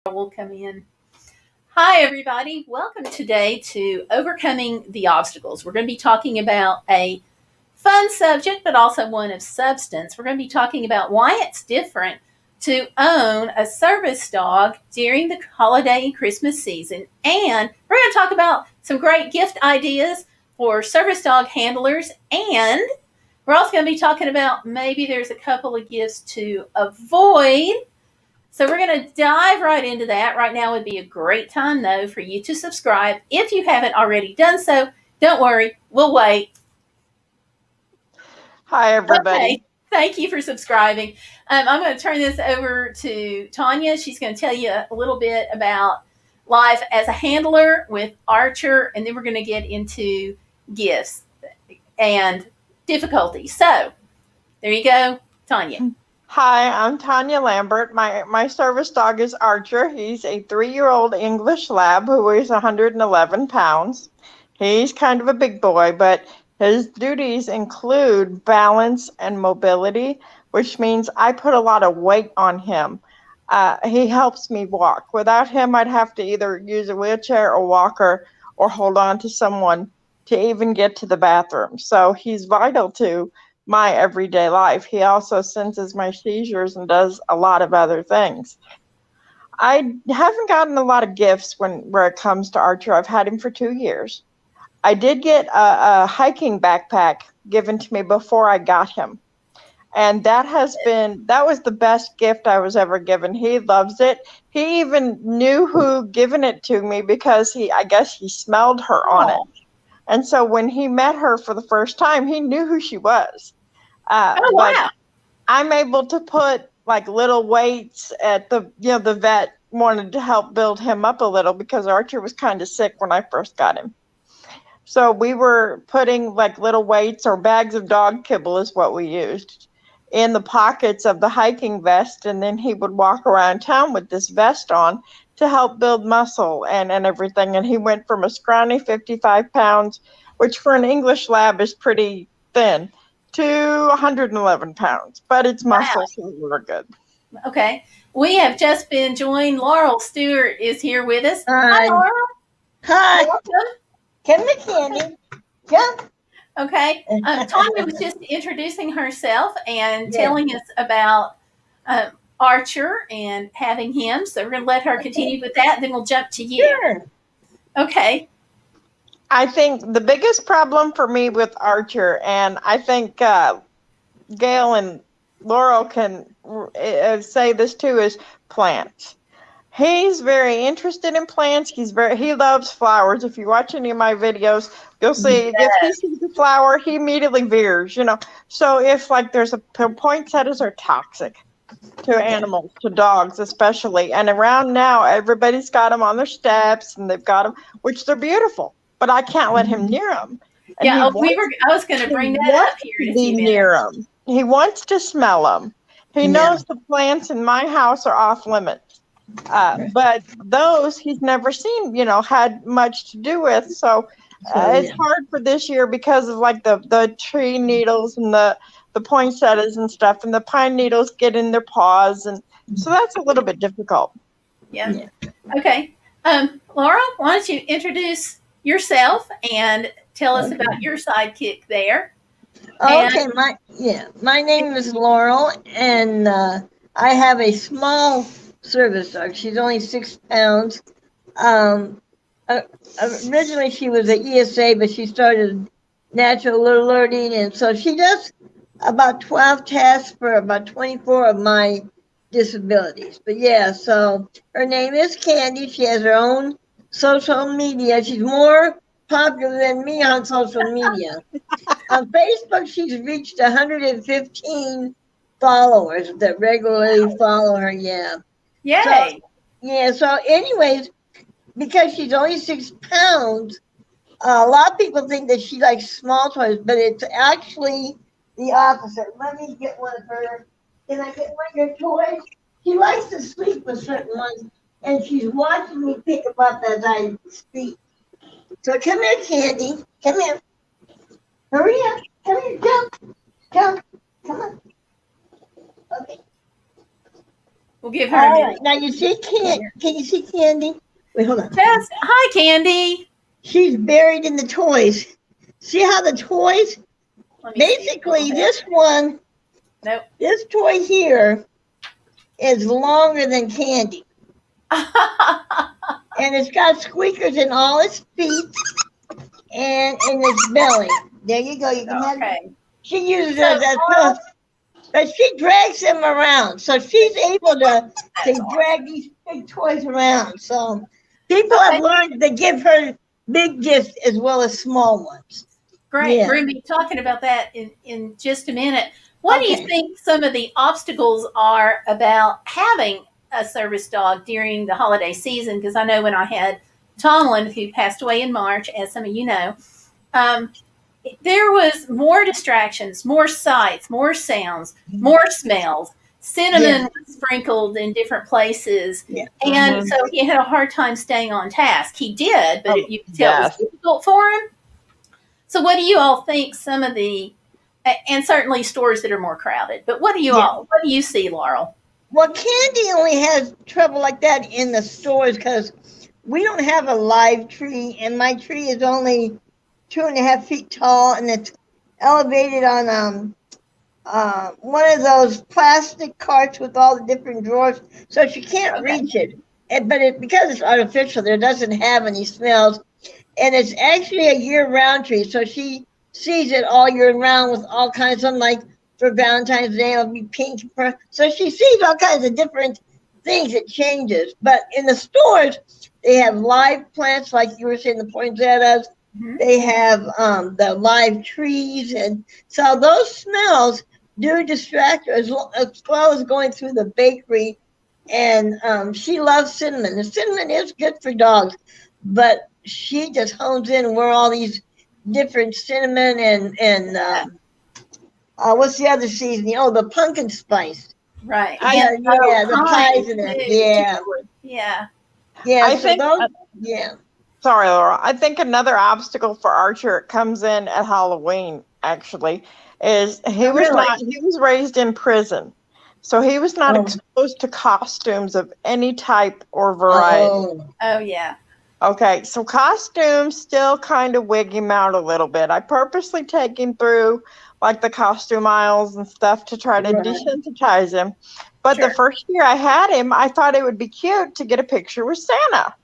Will come in. Hi, everybody. Welcome today to Overcoming the Obstacles. We're going to be talking about a fun subject, but also one of substance. We're going to be talking about why it's different to own a service dog during the holiday and Christmas season. And we're going to talk about some great gift ideas for service dog handlers. And we're also going to be talking about maybe there's a couple of gifts to avoid. So we're going to dive right into that. Right now would be a great time, though, for you to subscribe. If you haven't already done so, don't worry, we'll wait. Hi, everybody. Okay, thank you for subscribing. I'm going to turn this over to Tonya. She's going to tell you a little bit about life as a handler with Archer, and then we're going to get into gifts and difficulties. So there you go, Tonya. Hi, I'm Tonya Lambert. My service dog is Archer. He's a 3-year-old English lab who weighs 111 pounds. He's kind of a big boy, but his duties include balance and mobility, which means I put a lot of weight on him. He helps me walk. Without him, I'd have to either use a wheelchair or walker or hold on to someone to even get to the bathroom. So he's vital to my everyday life. He also senses my seizures and does a lot of other things. I haven't gotten a lot of gifts where it comes to Archer. I've had him for 2 years. I did get a hiking backpack given to me before I got him. And that was the best gift I was ever given. He loves it. He even knew who given it to me because I guess he smelled her on it. And so when he met her for the first time, he knew who she was. But I'm able to put like little weights at the vet wanted to help build him up a little because Archer was kind of sick when I first got him. So we were putting like little weights or bags of dog kibble is what we used in the pockets of the hiking vest. And then he would walk around town with this vest on to help build muscle and everything. And he went from a scrawny 55 pounds, which for an English lab is pretty thin, to 111 pounds, but it's muscle, so we're good. Okay. We have just been joined. Laurel Stewart is here with us. Hi, Laurel. Hi. Welcome. Come to Candy. Come. Okay. Tonya was just introducing herself and telling us about Archer and having him. So we're going to let her continue with that. Then we'll jump to you. Sure. Okay. I think the biggest problem for me with Archer, and I think Gayle and Laurel can say this too, is plants. He's very interested in plants. He loves flowers. If you watch any of my videos, you'll see if he sees a flower, he immediately veers, So if like there's poinsettias are toxic to animals, to dogs especially. And around now, everybody's got them on their steps and they've got them, which they're beautiful. But I can't let him near them. And I was going to bring that up here in a few minutes. Near them. He wants to smell them. He knows the plants in my house are off limits. But those he's never seen, had much to do with. So it's hard for this year because of like the tree needles and the poinsettias and stuff, and the pine needles get in their paws. And so that's a little bit difficult. Yeah. Okay. Laura, why don't you introduce yourself and tell us about your sidekick there. Okay, my name is Laurel, and I have a small service dog. She's only 6 pounds. Originally, she was an ESA, but she started natural learning, and so she does about 12 tasks for about 24 of my disabilities. But so her name is Candy. She has her own social media. She's more popular than me on social media. On Facebook, she's reached 115 followers that regularly follow her. Yay. So anyways, because she's only 6 pounds, a lot of people think that she likes small toys, but it's actually the opposite. Let me get one of her. Can I get one of your toys? She likes to sleep with certain ones, and she's watching me pick them up as I speak. So come here, Candy. Come here. Hurry up. Come here. Jump. Come on. Okay. We'll give her a All minute. right. Now you see can you see Candy? Wait, hold on. Hi, Candy. She's buried in the toys. See how the toys, Let me see a basically little bit. this one, Nope. this toy here is longer than Candy. And it's got squeakers in all its feet and in its belly. There you go. You can have it. Okay. She uses So, it as a, but she drags them around. So she's able to drag these big toys around. So people have learned to give her big gifts as well as small ones. Great. Yeah. We're going to be talking about that in just a minute. What do you think some of the obstacles are about having a service dog during the holiday season? Because I know when I had Tomlin, who passed away in March, as some of you know, there was more distractions, more sights, more sounds, more smells. Cinnamon was sprinkled in different places. Yeah. And so he had a hard time staying on task. He did, but you could tell it Yes. was difficult for him. So what do you all think some of the, and certainly stores that are more crowded, but what do you see, Laurel? Well, Candy only has trouble like that in the stores because we don't have a live tree, and my tree is only 2.5 feet tall, and it's elevated on one of those plastic carts with all the different drawers, so she can't reach it. But because it's artificial, there doesn't have any smells, and it's actually a year-round tree, so she sees it all year round with all kinds of, like for Valentine's Day, it'll be pink. So she sees all kinds of different things. It changes. But in the stores, they have live plants, like you were saying, the poinsettias. Mm-hmm. They have the live trees. And so those smells do distract her as well as going through the bakery. And she loves cinnamon. The cinnamon is good for dogs, but she just hones in where all these different cinnamon and what's the other seasoning? Oh, the pumpkin spice. Right. Yeah, the pies in it. Yeah. I think Sorry, Laura. I think another obstacle for Archer, it comes in at Halloween, actually, is he was raised in prison. So he was not exposed to costumes of any type or variety. Oh yeah. Okay, so costumes still kind of wig him out a little bit. I purposely take him through like the costume aisles and stuff to try to desensitize him. But the first year I had him, I thought it would be cute to get a picture with Santa.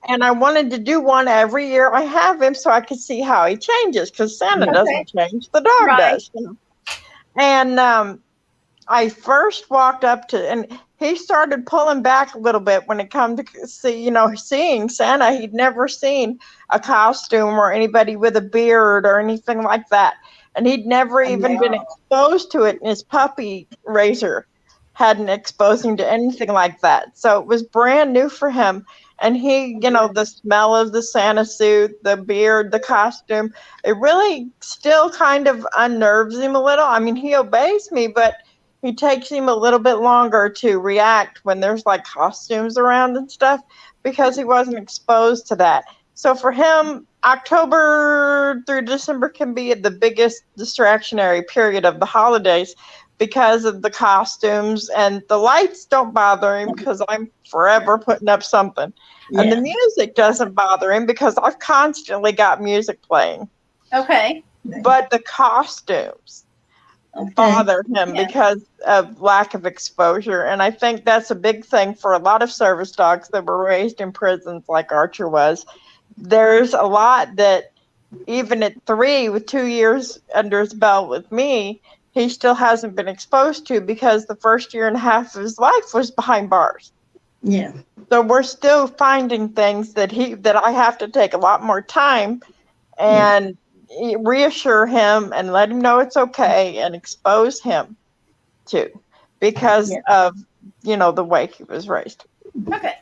And I wanted to do one every year I have him so I could see how he changes, because Santa doesn't change, the dog does. You know? And I first walked up to, and he started pulling back a little bit when it come to seeing Santa. He'd never seen a costume or anybody with a beard or anything like that. And he'd never even been exposed to it. And his puppy raiser hadn't exposed him to anything like that. So it was brand new for him. And he, the smell of the Santa suit, the beard, the costume, it really still kind of unnerves him a little. I mean, he obeys me, but it takes him a little bit longer to react when there's like costumes around and stuff, because he wasn't exposed to that. So for him, October through December can be the biggest distractionary period of the holidays because of the costumes, and the lights don't bother him because I'm forever putting up something. Yeah. And the music doesn't bother him because I've constantly got music playing. Okay. But the costumes bother him because of lack of exposure. And I think that's a big thing for a lot of service dogs that were raised in prisons like Archer was. There's a lot that even at 3 with 2 years under his belt with me, he still hasn't been exposed to, because the first year and a half of his life was behind bars. Yeah. So we're still finding things that I have to take a lot more time and reassure him and let him know it's okay and expose him to, because of, the way he was raised. Okay.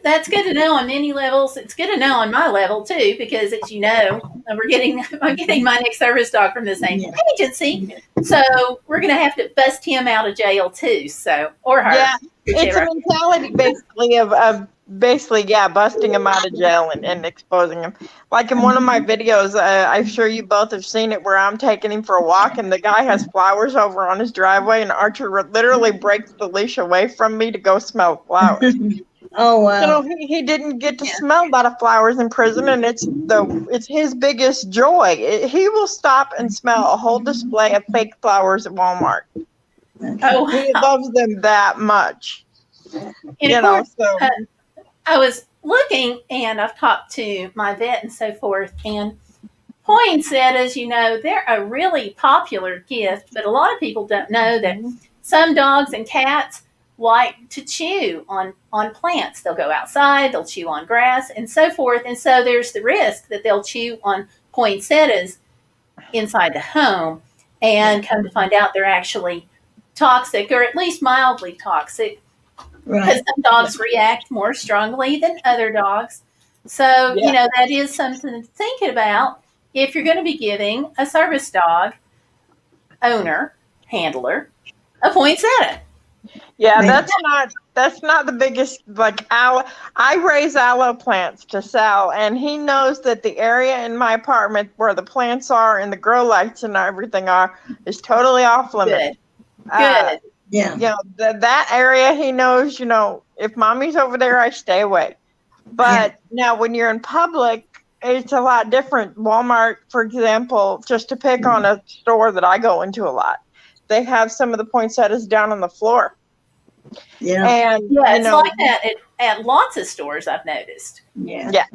That's good to know on many levels. It's good to know on my level too, because as you know, I'm getting my next service dog from the same agency. So we're going to have to bust him out of jail too. So, or her. Yeah. It's a mentality basically of basically, yeah, busting him out of jail and exposing him. Like in one of my videos, I'm sure you both have seen it, where I'm taking him for a walk and the guy has flowers over on his driveway, and Archer literally breaks the leash away from me to go smell flowers. Oh, wow. He didn't get to Yeah. smell a lot of flowers in prison, and it's his biggest joy. He will stop and smell a whole display of fake flowers at Walmart. Oh, He wow. loves them that much. And of course, So I was looking, and I've talked to my vet and so forth, and poinsettias, they're a really popular gift, but a lot of people don't know that some dogs and cats like to chew on plants. They'll go outside, they'll chew on grass, and so forth. And so there's the risk that they'll chew on poinsettias inside the home, and come to find out they're actually toxic, or at least mildly toxic, because Right. some dogs react more strongly than other dogs. So, yeah, that is something to think about if you're going to be giving a service dog owner, handler, a poinsettia. yeah, Right. that's not the biggest, like aloe. I raise aloe plants to sell, and he knows that the area in my apartment where the plants are and the grow lights and everything are is totally off limits. Good. Good. Yeah. That area, he knows, if mommy's over there, I stay away. But now when you're in public, it's a lot different. Walmart, for example, just to pick on a store that I go into a lot, they have some of the poinsettias down on the floor. Yeah. And Yeah, it's like that at lots of stores, I've noticed. Yeah. yeah.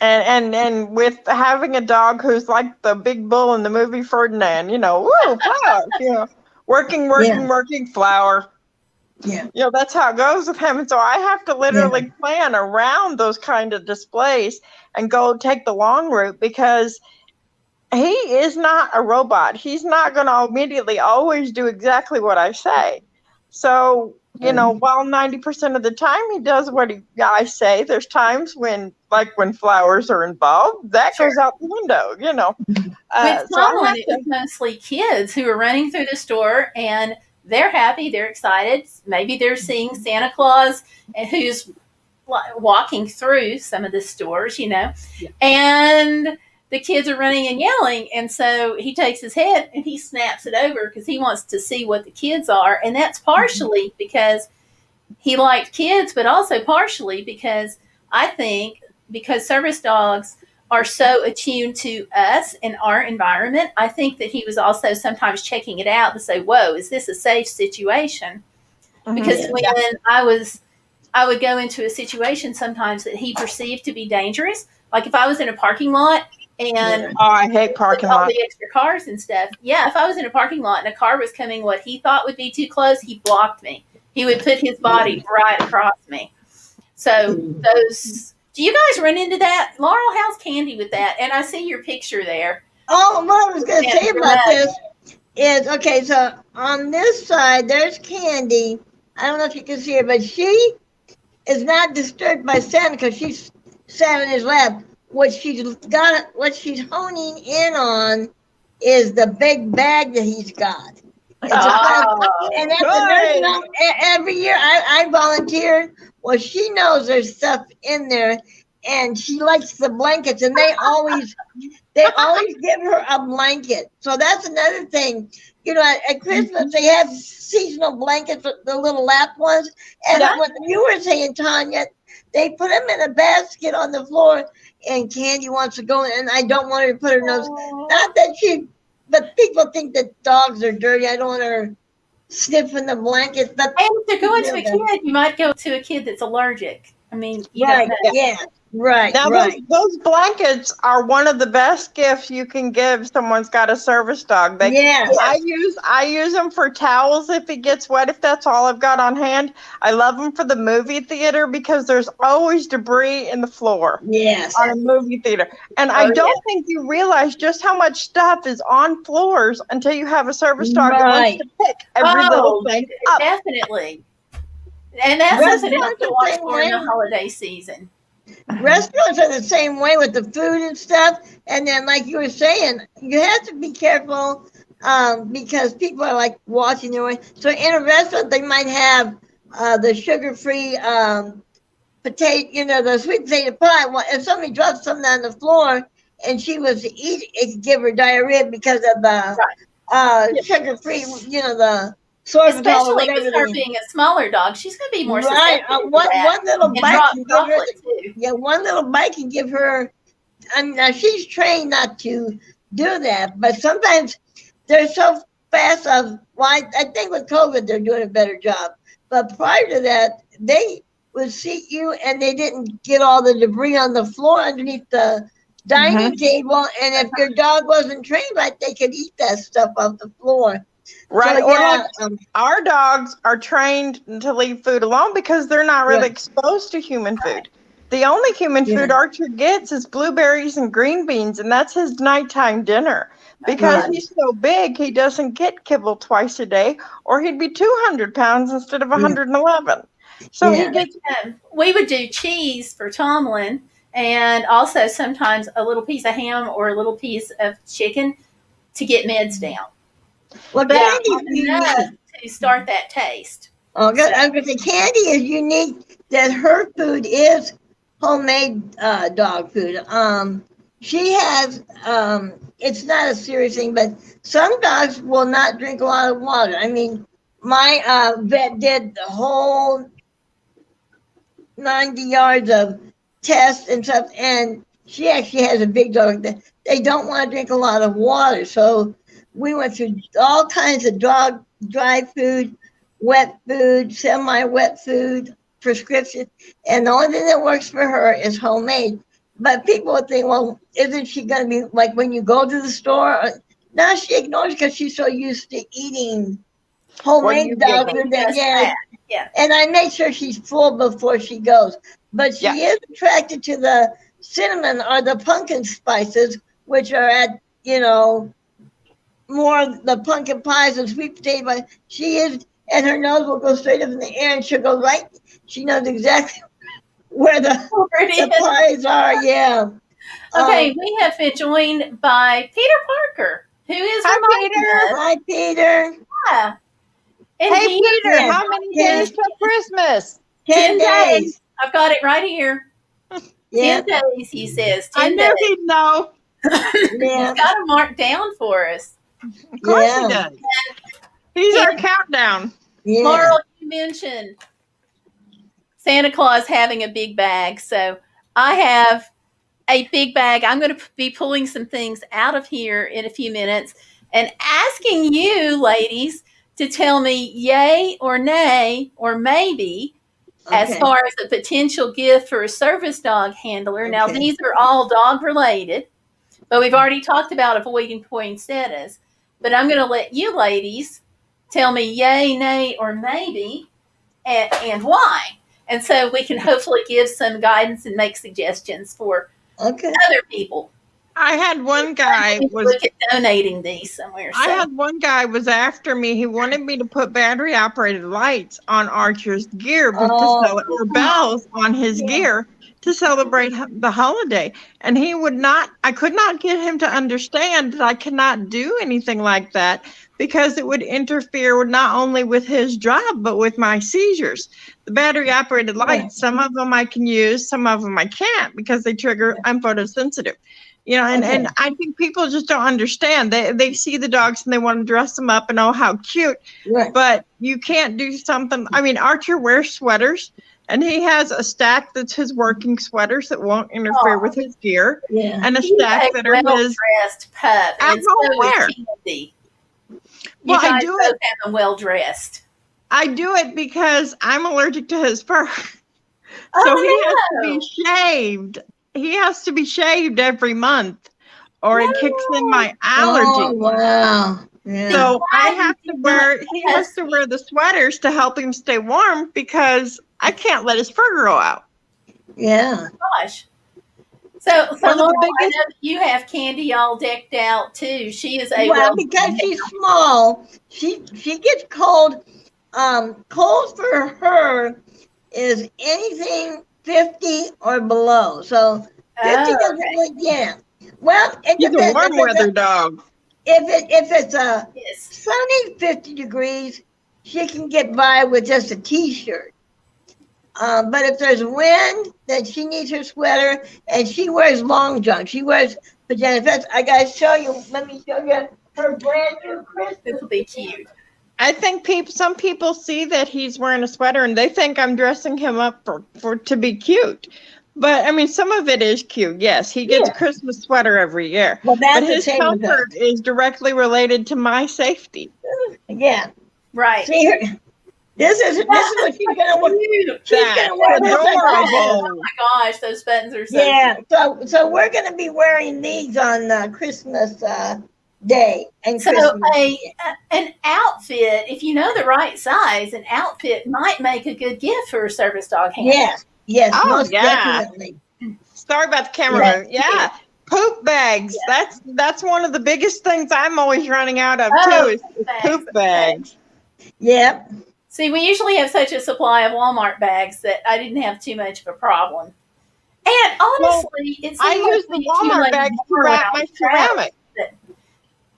And with having a dog who's like the big bull in the movie Ferdinand, woo, flowers, working, flower. Yeah. That's how it goes with him. And so I have to literally plan around those kind of displays and go take the long route, because he is not a robot. He's not going to immediately always do exactly what I say. So, while 90% of the time he does what I say, there's times when flowers are involved, that Sure. goes out the window, With Tomlin, it was mostly kids who were running through the store, and they're happy, they're excited. Maybe they're seeing Santa Claus who's walking through some of the stores, and the kids are running and yelling. And so he takes his head and he snaps it over because he wants to see what the kids are. And that's partially because he liked kids, but also partially because I think because service dogs are so attuned to us and our environment, I think that he was also sometimes checking it out to say, whoa, is this a safe situation? Because when I would go into a situation sometimes that he perceived to be dangerous, like if I was in a parking lot and I hate parking all lots. the extra cars and stuff. Yeah, if I was in a parking lot and a car was coming what he thought would be too close, he blocked me. He would put his body right across me. So do you guys run into that? Laurel, how's Candy with that? And I see your picture there. Oh, what I was going to say about this is, okay, so on this side, there's Candy. I don't know if you can see her, but she is not disturbed by Santa because she's sat in his lap. What she's honing in on is the big bag that he's got. And that's another thing. Every year I volunteered. Well, she knows there's stuff in there, and she likes the blankets, and they always give her a blanket. So that's another thing. At Christmas they have seasonal blankets, the little lap ones, and what you were saying, Tonya, they put them in a basket on the floor, and Candy wants to go in, and I don't want her to put her nose. Not that but people think that dogs are dirty. I don't want her sniffing the blankets. But and if they're going to a kid, you might go to a kid that's allergic. I mean, you right, don't know. yeah. Right, now, right. Those blankets are one of the best gifts you can give someone's got a service dog. I use them for towels if it gets wet, if that's all I've got on hand. I love them for the movie theater because there's always debris in the floor. Yes. On a movie theater. And I don't think you realize just how much stuff is on floors until you have a service dog that wants to pick every little thing up. Definitely. And that's something else to watch for in the holiday season. Restaurants are the same way with the food and stuff. And then, like you were saying, you have to be careful because people are like watching their way. So in a restaurant, they might have the sugar-free potato, the sweet potato pie. If somebody dropped something on the floor and she was to eat it, it could give her diarrhea because of the Right. sugar-free, the sorbitol or Especially with whatever her they. being a smaller dog, she's going to be more Right. susceptible to One that one little and bite drop can give her. chocolate too. Yeah, one little bite can give her. I mean, now she's trained not to do that, but sometimes they're so fast of. Well, I think with COVID they're doing a better job, but prior to that, they would seat you and they didn't get all the debris on the floor underneath the Mhm. dining table, and if your dog wasn't trained right, they could eat that stuff off the floor. Right. So Or like yeah, our dogs are trained to leave food alone because they're not yeah, really exposed to human food. The only human food yeah, Archer gets is blueberries and green beans, and that's his nighttime dinner. Because right, he's so big, he doesn't get kibble twice a day, or he'd be 200 pounds instead of yeah, 111. So he yeah. gets. We would do cheese for Tomlin and also sometimes a little piece of ham or a little piece of chicken to get meds down. Well, But Yeah. candy's enough unique. to start that taste. Oh, So, good. I was going to say candy is unique. That her food is homemade dog food. She has. It's not a serious thing, but some dogs will not drink a lot of water. I mean, my vet did the whole 90 yards of tests and stuff, and she actually has a big dog that they don't want to drink a lot of water. So we went through all kinds of dog dry food, wet food, semi-wet food, prescription, and the only thing that works for her is homemade. But people would think, well, isn't she going to be like when you go to the store? Now she ignores because she's so used to eating What are you homemade dog giggling? food that just yeah, that. Yeah. and I make sure she's full before she goes. But Yeah. she is attracted to the cinnamon or the pumpkin spices, which are at, more the pumpkin pies and sweet potato pie. She is, and her nose will go straight up in the air and she'll go right. She knows exactly where the pies are. Yeah. Okay, we have been joined by Peter Parker, who is Hi, reminding Peter. us. Hi, Peter. Yeah, and Hey, he Peter, Yeah. how many Yeah. days till Christmas? 10 days. I've got it right here. Yeah. 10 days, he says. I 10 knew days. he'd know. Yeah. He's got them marked down for us. Of course he Yeah. does. He's our countdown. Yeah. Laurel, you mentioned Santa Claus having a big bag. So I have a big bag. I'm going to be pulling some things out of here in a few minutes and asking you, ladies, to tell me yay or nay or maybe as Okay. far as a potential gift for a service dog handler. Now, Okay. these are all dog related, but we've already talked about avoiding poinsettias. But I'm going to let you ladies tell me yay, nay, or maybe, and why. And so we can hopefully give some guidance and make suggestions for Okay. other people. I had one guy was Look at donating these somewhere. I So. had one guy was after me. He wanted me to put battery operated lights on Archer's gear to sell it, or bells on his gear to celebrate the holiday. And he would not, I could not get him to understand that I cannot do anything like that because it would interfere not only with his job, but with my seizures. The battery operated lights, some of them I can use, some of them I can't because they trigger, I'm photosensitive. And I think people just don't understand. They see the dogs and they want to dress them up and oh, how cute. Right. But you can't do something. I mean, Archer wears sweaters and he has a stack that's his working sweaters that won't interfere with his gear. Yeah. And a He's stack that are his well-dressed pup. at And so home is wear. Candy. Well, You I guys do both it. have them well-dressed. I do it because I'm allergic to his fur. So Oh, he has to no. be shaved. He has to be shaved every month or it kicks in my allergy. Oh, wow. Yeah. So I have to did wear, not he has to wear the sweaters to help him stay warm because I can't let his fur grow out. Yeah. Gosh. So One of the Laurel, I biggest- know that you have Candy all decked out too. She is a Well, because she's small, she gets cold. Cold for her is anything 50 or below. So 50 doesn't really, yeah. Well, it He's a depends. warm weather dog. If it's a Yes. sunny 50 degrees, she can get by with just a t-shirt. But if there's wind, then she needs her sweater, and she wears long john. She wears pajamas. That's, I gotta show you. Let me show you her brand new Christmas. This will be cute. I think some people see that he's wearing a sweater and they think I'm dressing him up for to be cute. But I mean, some of it is cute. Yes, he gets a Christmas sweater every year. Well, that's but the his same with us. comfort is directly related to my safety. Yeah. Right. See her. This is what she's gonna wear. She's gonna wear this. Adorable. Oh my gosh, those buttons are so Yeah. cute. So we're gonna be wearing these on Christmas Day and So Christmas. an outfit, if you know the right size, an outfit might make a good gift for a service dog handler. Yes, Oh, most yeah. definitely. Sorry about the camera. Yeah. Poop bags. Yeah. That's one of the biggest things I'm always running out of Oh, too is poop bags. Yep. See, we usually have such a supply of Walmart bags that I didn't have too much of a problem. And honestly, it seems I like use the we Walmart accumulate bags to more wrap when my I travel. ceramic.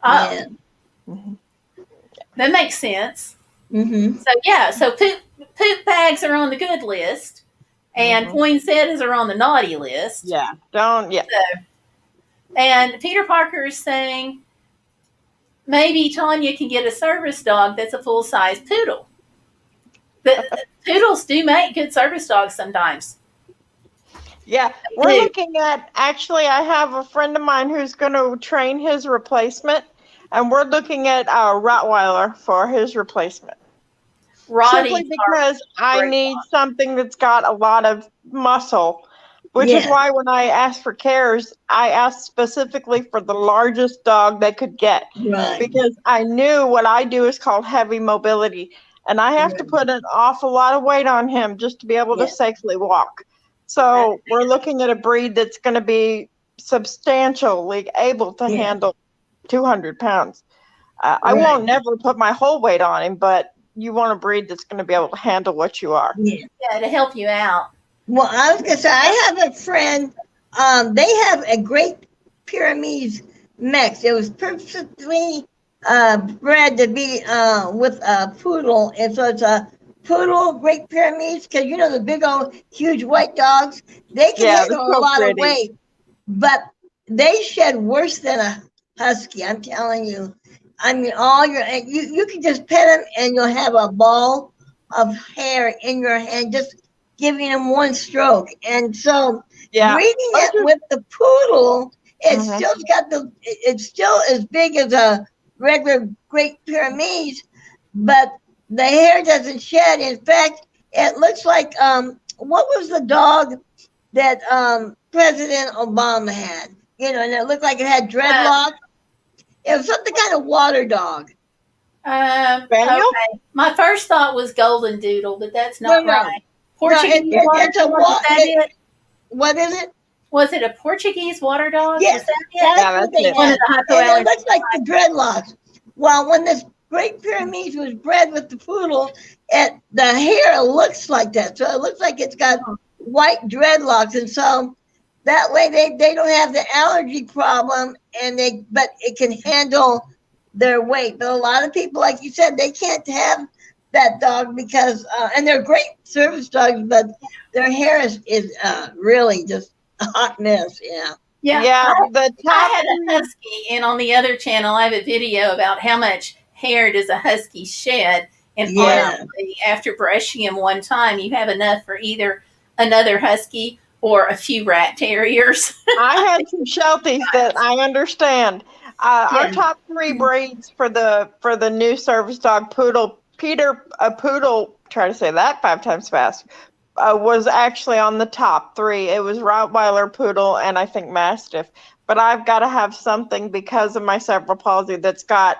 Yeah. That makes sense. Mm-hmm. So yeah, so poop bags are on the good list, and poinsettias are on the naughty list. Yeah. Don't. Yeah. So, and Peter Parker is saying maybe Tonya can get a service dog that's a full size poodle. The poodles do make good service dogs sometimes. Yeah, we're looking at, actually, I have a friend of mine who's going to train his replacement, and we're looking at a Rottweiler for his replacement. Simply because I need something that's got a lot of muscle, which is why when I asked for cares, I asked specifically for the largest dog they could get. Right. Because I knew what I do is called heavy mobility, and I have to put an awful lot of weight on him just to be able to safely walk. So we're looking at a breed that's going to be substantially able to handle 200 pounds. I won't never put my whole weight on him, but you want a breed that's going to be able to handle what you are. Yeah, to help you out. Well, I was going to say, I have a friend, they have a Great Pyrenees mix. It was perfectly bred to be with a poodle, and so it's a poodle Great Pyrenees, because you know the big old huge white dogs, they can handle a lot of weight, but they shed worse than a husky. I'm telling you. I mean, you can just pet them and you'll have a ball of hair in your hand just giving them one stroke. And so breeding it with the poodle, it's still as big as a regular Great Pyrenees, but the hair doesn't shed. In fact, it looks like what was the dog that President Obama had? You know, and it looked like it had dreadlocks. It was something kind of water dog. Okay. My first thought was golden doodle, but that's not right. Portuguese water dog. Was that it? What is it? Was it a Portuguese water dog? Yes, that's what they had. And it looks like the dreadlocks. Well, when this Great Pyrenees was bred with the poodle, the hair looks like that. So it looks like it's got white dreadlocks, and so that way they don't have the allergy problem, but it can handle their weight. But a lot of people, like you said, they can't have that dog because and they're great service dogs, but their hair is really just a hot mess. Yeah. I had a husky, and on the other channel I have a video about how much hair does a husky shed, and honestly, after brushing him one time, you have enough for either another husky or a few rat terriers. I had some Shelties that I understand. Our top 3 breeds for the new service dog poodle, try to say that 5 times fast, was actually on the top 3. It was Rottweiler, poodle, and I think Mastiff. But I've got to have something because of my cerebral palsy that's got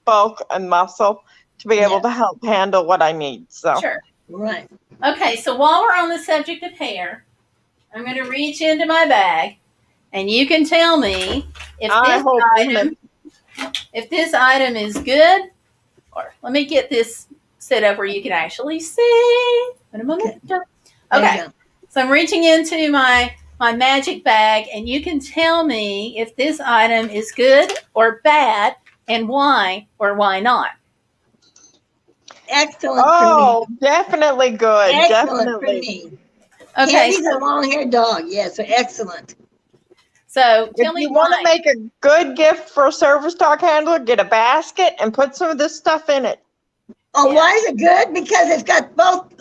bulk and muscle to be able to help handle what I need. So Sure. Right. Okay, so while we're on the subject of hair, I'm going to reach into my bag, and you can tell me if this item is good, or let me get this set up where you can actually see. Okay, so I'm reaching into my magic bag, and you can tell me if this item is good or bad, and why or why not. excellent for Oh, me. definitely good. Excellent for Definitely. me. Okay, Candy's a long-haired dog. Yes, so excellent. so If tell me you want to why. make a good gift for a service dog handler, get a basket and put some of this stuff in it. Oh, Yeah. why is it good? Because it's got both.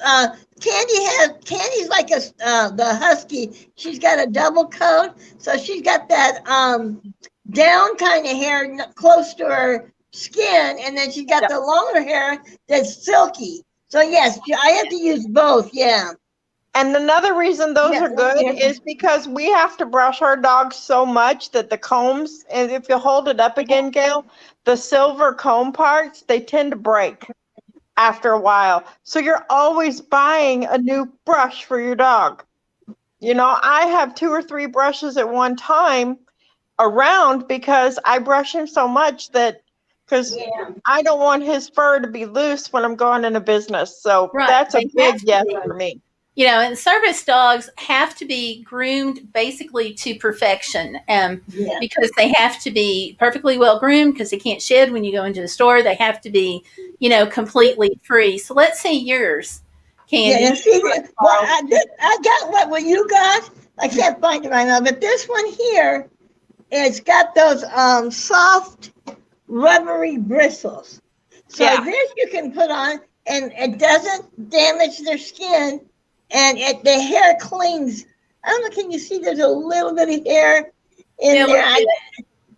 Candy's like the husky. She's got a double coat, so she's got that down kind of hair close to her skin, and then she's got Yep. the longer hair that's silky. So yes, I have to use both. Yeah. And another reason those Yes. are good is because we have to brush our dogs so much that the combs, and if you hold it up again, Gail, the silver comb parts, they tend to break after a while. So you're always buying a new brush for your dog. You know, I have 2 or 3 brushes at one time around because I brush him so much that because Yeah. I don't want his fur to be loose when I'm going into business. So Right. that's a They big have to yes be. for me. You know, and service dogs have to be groomed basically to perfection, Yeah. because they have to be perfectly well groomed because they can't shed when you go into the store. They have to be, completely free. So let's see yours, Yeah, Candy. and see, well, Carl. I got what you got. I can't find it right now, but this one here, it's got those soft, rubbery bristles. So Yeah. this you can put on, and it doesn't damage their skin, and the hair clings. I don't know. Can you see? There's a little bit of hair in Yeah, there. look,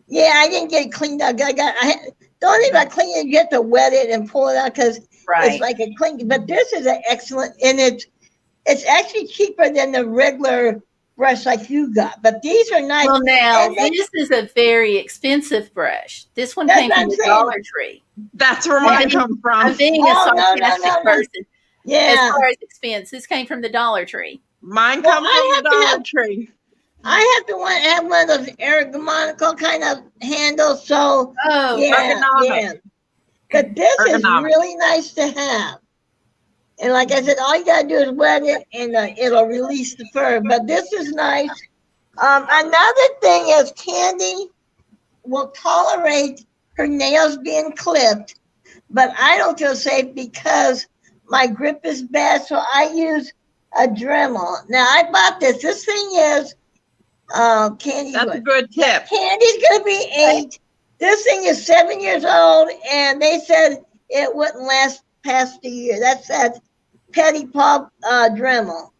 Yeah, I didn't get it cleaned up. The only thing about cleaning it, you have to wet it and pull it out because it's right. like a clean. But this is an excellent, and it's actually cheaper than the regular brush like you got. But these are nice. Well, now And they, this is a very expensive brush. This one that's came what from I'm the saying. Dollar Tree. That's where I'm mine being, comes from. I'm being a Oh, no, sarcastic no. person. As Yeah. far as expense, this came from the Dollar Tree. Mine Well, comes from the Dollar Tree. I have to have one of those ergonomical kind of handles. So Oh, yeah, Ergonomic. yeah. But this is Ergonomic. really nice to have. And like I said, all you gotta do is wet it, and it'll release the fur. But this is nice. Another thing is Candy will tolerate her nails being clipped, but I don't feel safe because my grip is bad, so I use a Dremel. Now I bought this. This thing is Candy's That's a what? good tip. Candy's gonna be 8. This thing is 7 years old, and they said it wouldn't last past a year. That's that Petty Pop Dremel.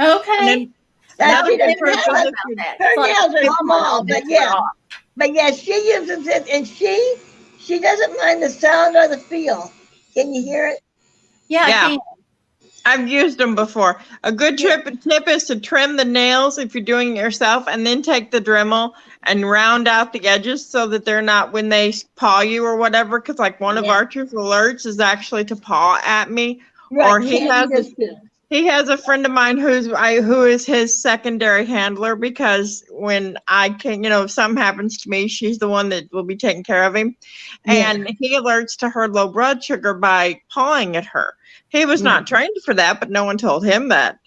okay. And then That another she good doesn't tip have is a, if you That. her It's like nails are small, all but bets are yeah. off. But yeah, she uses it, and she doesn't mind the sound or the feel. Can you hear it? Yeah, Yeah. I can. I've used them before. A good tip is to trim the nails if you're doing it yourself, and then take the Dremel and round out the edges so that they're not when they paw you or whatever. Because like one of Yeah. Archer's alerts is actually to paw at me, Right, or he Candy does too. has a friend of mine who is his secondary handler because when I can, if something happens to me, she's the one that will be taking care of him. Yeah. And he alerts to her low blood sugar by pawing at her. He was not trained for that, but no one told him that.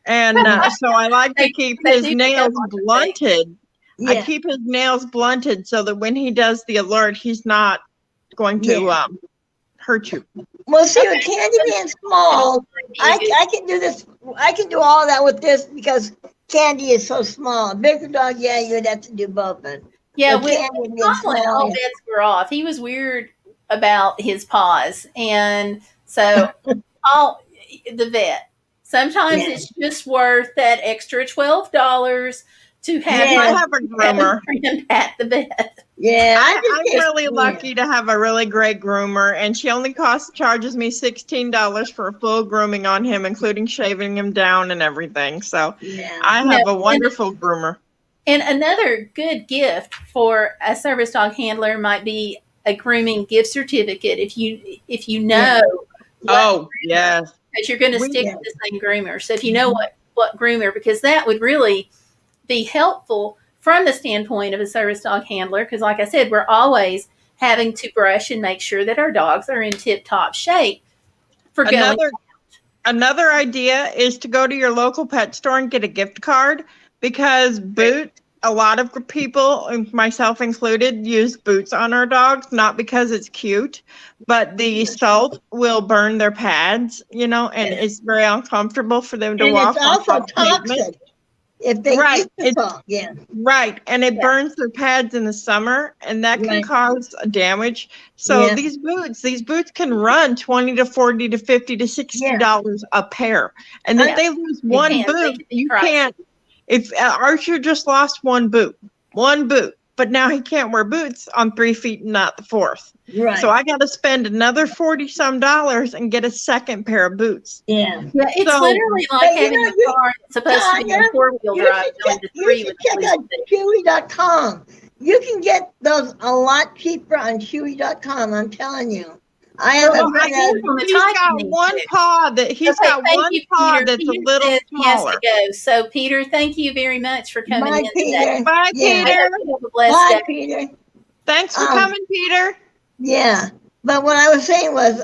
And so I like to keep They his do pick nails up on the thing. blunted. I Yeah. keep his nails blunted so that when he does the alert, he's not going to hurt you. Well, see, with Candy being small, I can do this. I can do all that with this because Candy is so small. A bigger dog, yeah, you'd have to do both. But Yeah, with with Candy being Conklin, small, all yeah. bets were off. He was weird about his paws, and so the vet. Sometimes Yeah. it's just worth that extra $12 to have Yeah. I him have a groomer. at the vet. Yeah, I'm just really yeah. lucky to have a really great groomer, and she only charges me $16 for a full grooming on him, including shaving him down and everything. So Yeah. I have a wonderful groomer. And another good gift for a service dog handler might be a grooming gift certificate if you know. Oh, yes. Because you're going to stick with the same groomer. So if you know what groomer, because that would really be helpful from the standpoint of a service dog handler. Because like I said, we're always having to brush and make sure that our dogs are in tip-top shape for going. Another idea is to go to your local pet store and get a gift card, because a lot of people, myself included, use boots on our dogs, not because it's cute, but the salt will burn their pads, you know, and it's very uncomfortable for them to And walk it's on also hot pavement. toxic if they Right. eat the salt. Yeah. Right. And it Yeah. burns their pads in the summer, and that can Right. cause damage. So Yeah. these boots can run 20 to 40 to 50 to $60 a pair. And if Yeah. they lose They one can. They boot, can be you pricey. can't. If Archer just lost one boot, but now he can't wear boots on 3 feet and not the fourth. Right. So I got to spend another 40 some dollars and get a second pair of boots. Yeah. Yeah, it's So- literally like But you having know, a car that's supposed to be Tonya, on four-wheel You drive should going to three with check police out station. Chewy.com. You can get those a lot cheaper on Chewy.com. I'm telling you. I have Well, a friend I that guess on the He's type got you need one to. paw that he's Okay, got thank one you, paw Peter. that's a Peter little says he has smaller. to go. So, Peter, thank you very much for coming Bye, in today. Peter. Bye, Yeah. I Peter. hope you have a blessed Bye, day. Peter. Thanks for Um, coming, Peter. Yeah. But what I was saying was,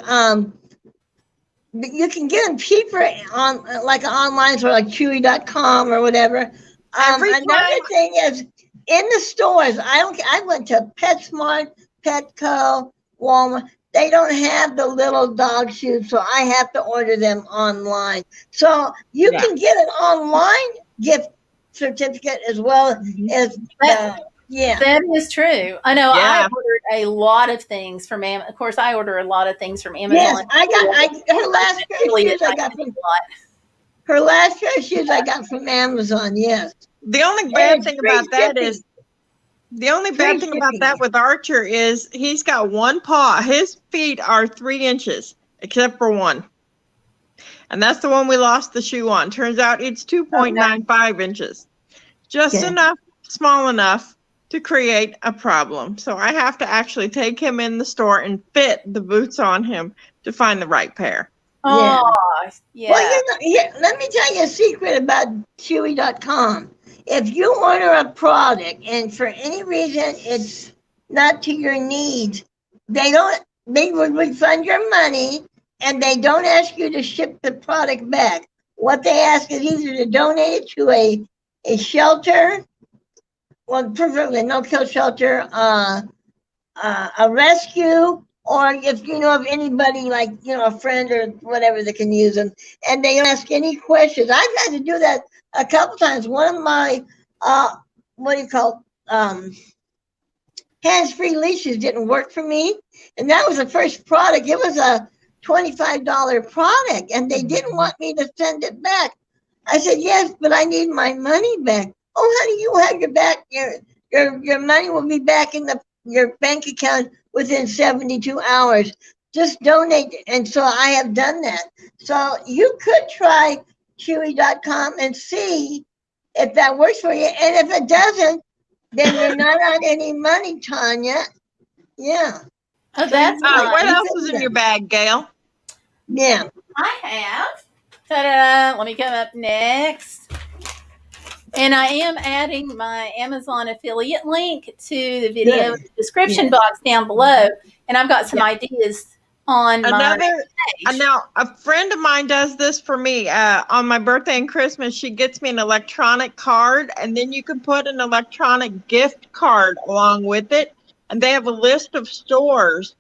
you can get them cheaper on like online store like Chewy.com or whatever. Every Another time- thing is in the stores. I went to PetSmart, Petco, Walmart. They don't have the little dog shoes, so I have to order them online. So you Yeah. can get an online gift certificate as well as yeah. That is true. I know Yeah. I ordered a lot of things from Amazon. Of course, I order a lot of things from Amazon. Yes, her last pair of shoes I got from her last pair of shoes I got from Amazon. Yes. The only And bad it's thing free about that shipping. is the only Free bad thing about shipping. that with Archer is he's got one paw. His feet are 3 inches, except for one. And that's the one we lost the shoe on. Turns out it's 2.95 inches. Just Okay. enough, small enough to create a problem. So I have to actually take him in the store and fit the boots on him to find the right pair. Oh, yeah. Well, let me tell you a secret about Chewy.com. If you order a product and for any reason it's not to your needs, they will refund your money and they don't ask you to ship the product back. What they ask is either to donate it to a shelter, well, preferably no-kill shelter, a rescue, or if you know of anybody like, a friend or whatever that can use them, and they don't ask any questions. I've had to do that a couple times. One of my, hands-free leashes didn't work for me, and that was the first product. It was a $25 product, and they didn't want me to send it back. I said, yes, but I need my money back. Oh, honey, you have your money will be back in your bank account within 72 hours. Just donate. And so I have done that. So you could try Chewy.com and see if that works for you. And if it doesn't, then you're not on any money, Tonya. Yeah. Oh, that's What nice. else is in your bag, Gail? Yeah. I have. Ta-da! Let me come up next. And I am adding my Amazon affiliate link to the video description box down below. And I've got some ideas on my page. Now, a friend of mine does this for me. On my birthday and Christmas, she gets me an electronic card, and then you can put an electronic gift card along with it. And they have a list of stores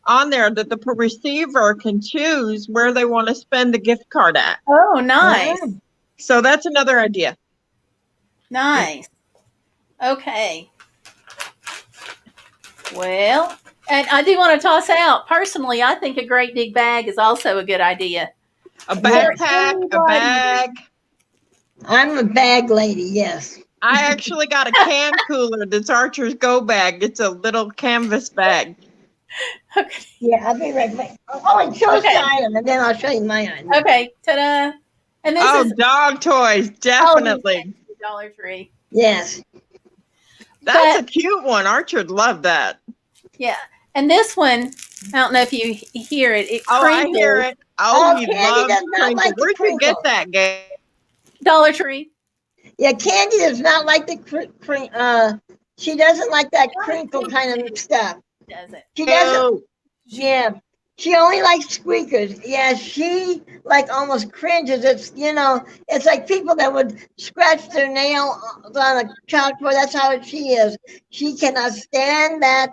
on there that the receiver can choose where they want to spend the gift card at. Oh, nice. So that's another idea. Nice. Okay. Well, and I do want to toss out, personally, I think a great big bag is also a good idea. A backpack, a bag. I'm a bag lady, yes. I actually got a can cooler that's Archer's Go bag. It's a little canvas bag. Okay. Yeah, I'll be right back. Oh, and show us the item, and then I'll show you my item. Okay. Ta-da. And this is dog toys, definitely. Dollar Tree. Yes. That's a cute one. Archer would love that. Yeah. And this one, I don't know if you hear it. It crinkles. I hear it. Oh, he Candy loves does not crinkles. like the Where'd you get crinkle. that, Gail? Dollar Tree. Yeah, Candy does not like the she doesn't like that crinkle kind of stuff. Does it? She doesn't. Oh, Yeah, She only likes squeakers. Yeah, she like almost cringes. It's like people that would scratch their nail on a chalkboard. That's how she is. She cannot stand that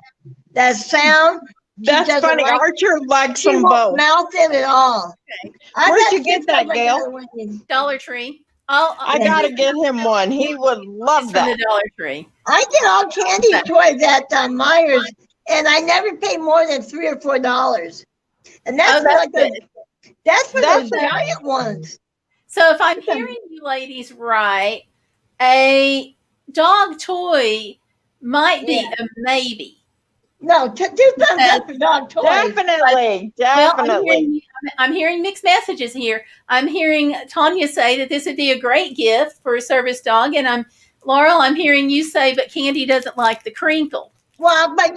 sound. She That's doesn't funny. like. Archer likes She them won't both. mouth it at all. Okay. I Where'd got you kids get that, like Gail? that one. Dollar Tree. I Yeah. gotta get him one. He would love From that. the Dollar Tree. I get all candy toys at Myers, and I never pay more than $3 or $4. And that's Oh, for that's like good. that's for That's those giant ones. So if I'm hearing you ladies right, a dog toy might be Yeah. a maybe. No, two thumbs up for dog toys. Definitely, Well, definitely. I'm hearing mixed messages here. I'm hearing Tonya say that this would be a great gift for a service dog, and Laurel, I'm hearing you say, but Candy doesn't like the crinkle. Well, but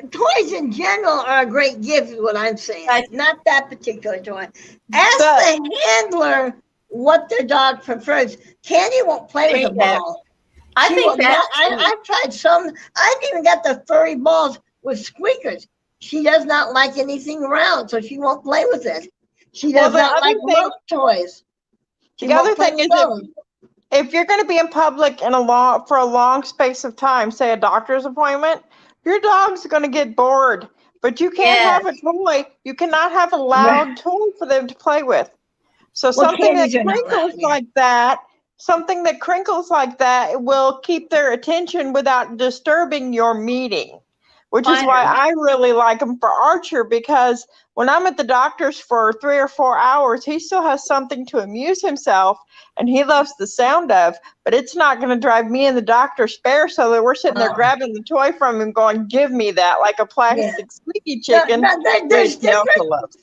toys in general are a great gift, is what I'm saying. Not that particular toy. Ask the handler what their dog prefers. Candy won't play with a ball. I think that I've tried some. I've even got the furry balls with squeakers. She does not like anything round, so she won't play with it. She does not like rope toys. The other thing is, if you're going to be in public for a long space of time, say a doctor's appointment, your dog's going to get bored. But you can't have a toy. You cannot have a loud toy for them to play with. So something that crinkles like that will keep their attention without disturbing your meeting, which is why I really like them for Archer, because when I'm at the doctor's for 3 or 4 hours, he still has something to amuse himself, and he loves the sound of, but it's not going to drive me and the doctor spare, so that we're sitting there grabbing the toy from him going, give me that, like a plastic squeaky chicken. There's different ones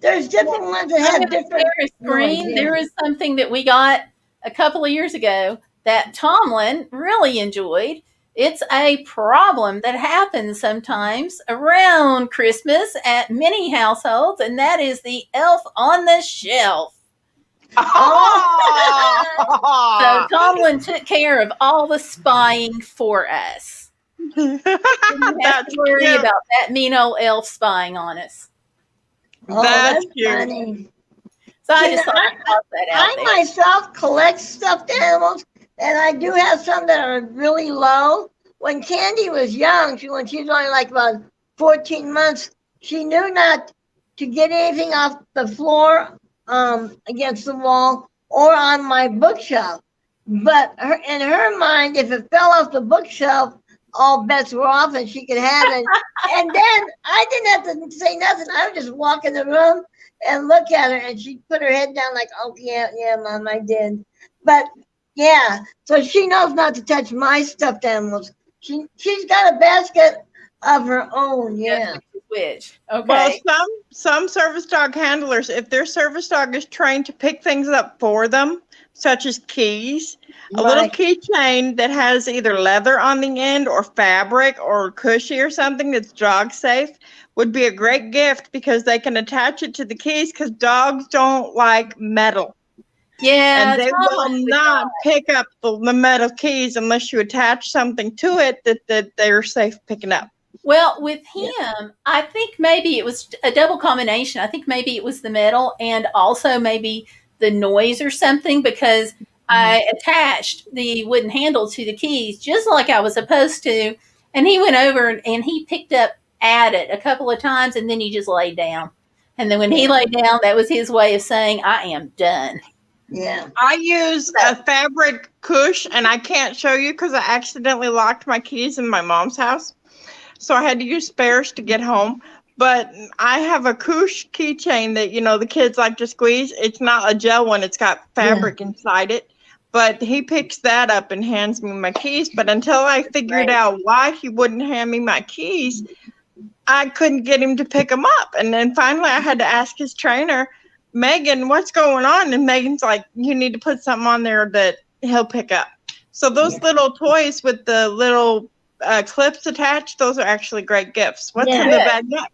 that have different screen. There is something that we got a couple of years ago that Tomlin really enjoyed. It's a problem that happens sometimes around Christmas at many households, and that is the elf on the shelf. So Tomlin took care of all the spying for us. Didn't have to worry about that mean old elf spying on us. That's funny. So I just thought I'd toss that out there. I myself collect stuffed animals, and I do have some that are really low. When Candy was young, when she was only like about 14 months, she knew not to get anything off the floor against the wall or on my bookshelf. But in her mind, if it fell off the bookshelf, all bets were off and she could have it. And then I didn't have to say nothing. I would just walk in the room and look at her, and she'd put her head down like, oh, yeah, Mom, I did. But, yeah, so she knows not to touch my stuffed animals. She's got a basket of her own, Which, okay. Well, some service dog handlers, if their service dog is trained to pick things up for them, such as keys, a little keychain that has either leather on the end or fabric or cushy or something that's dog safe would be a great gift, because they can attach it to the keys, because dogs don't like metal. Yeah, and they will not pick up the metal keys unless you attach something to it that they're safe picking up. Well, with him, I think maybe it was a double combination. I think maybe it was the metal and also maybe the noise or something, because I attached the wooden handle to the keys just like I was supposed to. And he went over and he picked up at it a couple of times, and then he just laid down. And then when he laid down, that was his way of saying, I am done. Yeah. I use a fabric cush, and I can't show you because I accidentally locked my keys in my mom's house. So I had to use spares to get home. But I have a cush keychain that, the kids like to squeeze. It's not a gel one. It's got fabric inside it. But he picks that up and hands me my keys. But until I figured out why he wouldn't hand me my keys, I couldn't get him to pick them up. And then finally I had to ask his trainer, Megan, what's going on? And Megan's like, you need to put something on there that he'll pick up. So those little toys with the little clips attached, those are actually great gifts. What's in the bag next?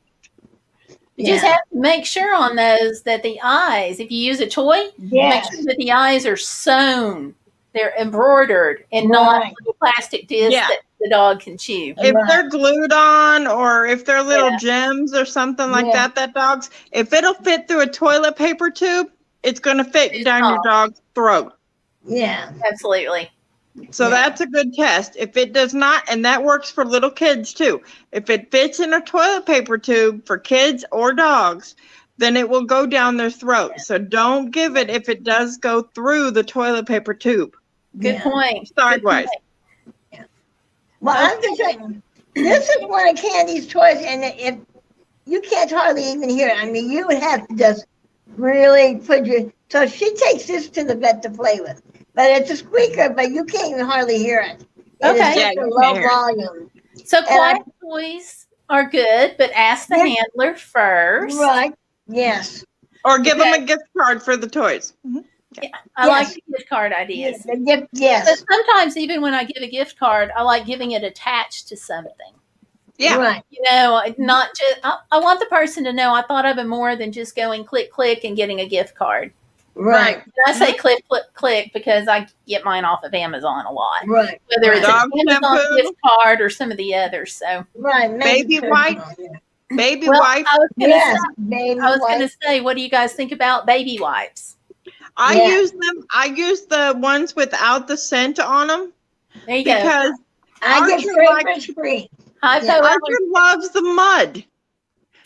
You just have to make sure on those that the eyes, if you use a toy, make sure that the eyes are sewn. They're embroidered and not little plastic discs that the dog can chew. If Right. they're glued on or if they're little Yeah. gems or something like Yeah. that dog's, if it'll fit through a toilet paper tube, it's going to fit Too down your small. dog's throat. Yeah. Absolutely. So Yeah. that's a good test. If it does not, and that works for little kids too. If it fits in a toilet paper tube for kids or dogs, then it will go down their throat. So don't give it if it does go through the toilet paper tube Good Yeah. point. Good sideways. point. Well, I'm just saying, this is one of Candy's toys, and if you can't hardly even hear it, I mean, you would have to just really put your. So she takes this to the vet to play with, but it's a squeaker, but you can't even hardly hear it. It Okay. is Yeah, such a you low can't hear it. volume. So And quiet toys are good, but ask the Yeah. handler first. Right. Yes. Or give them Okay. a gift card for the toys. I like Yes. the gift card ideas. The gift, yes. But sometimes even when I give a gift card, I like giving it attached to something. Yeah. Right. You know, not just, I want the person to know I thought of it more than just going click, click and getting a gift card. Right. And I say click, click, click because I get mine off of Amazon a lot. Right. Whether it's Dog an Amazon shampoo. gift card or some of the others. So, Right. Baby personal, wipes. yeah. Baby well, wipes. I was gonna Yes. say, Baby I was going to wipes. say, what do you guys think about baby wipes? I Yeah. use them. I use the ones without the scent on them There you go. because I get Archer fragrance free. High Yeah. power. Archer loves the mud.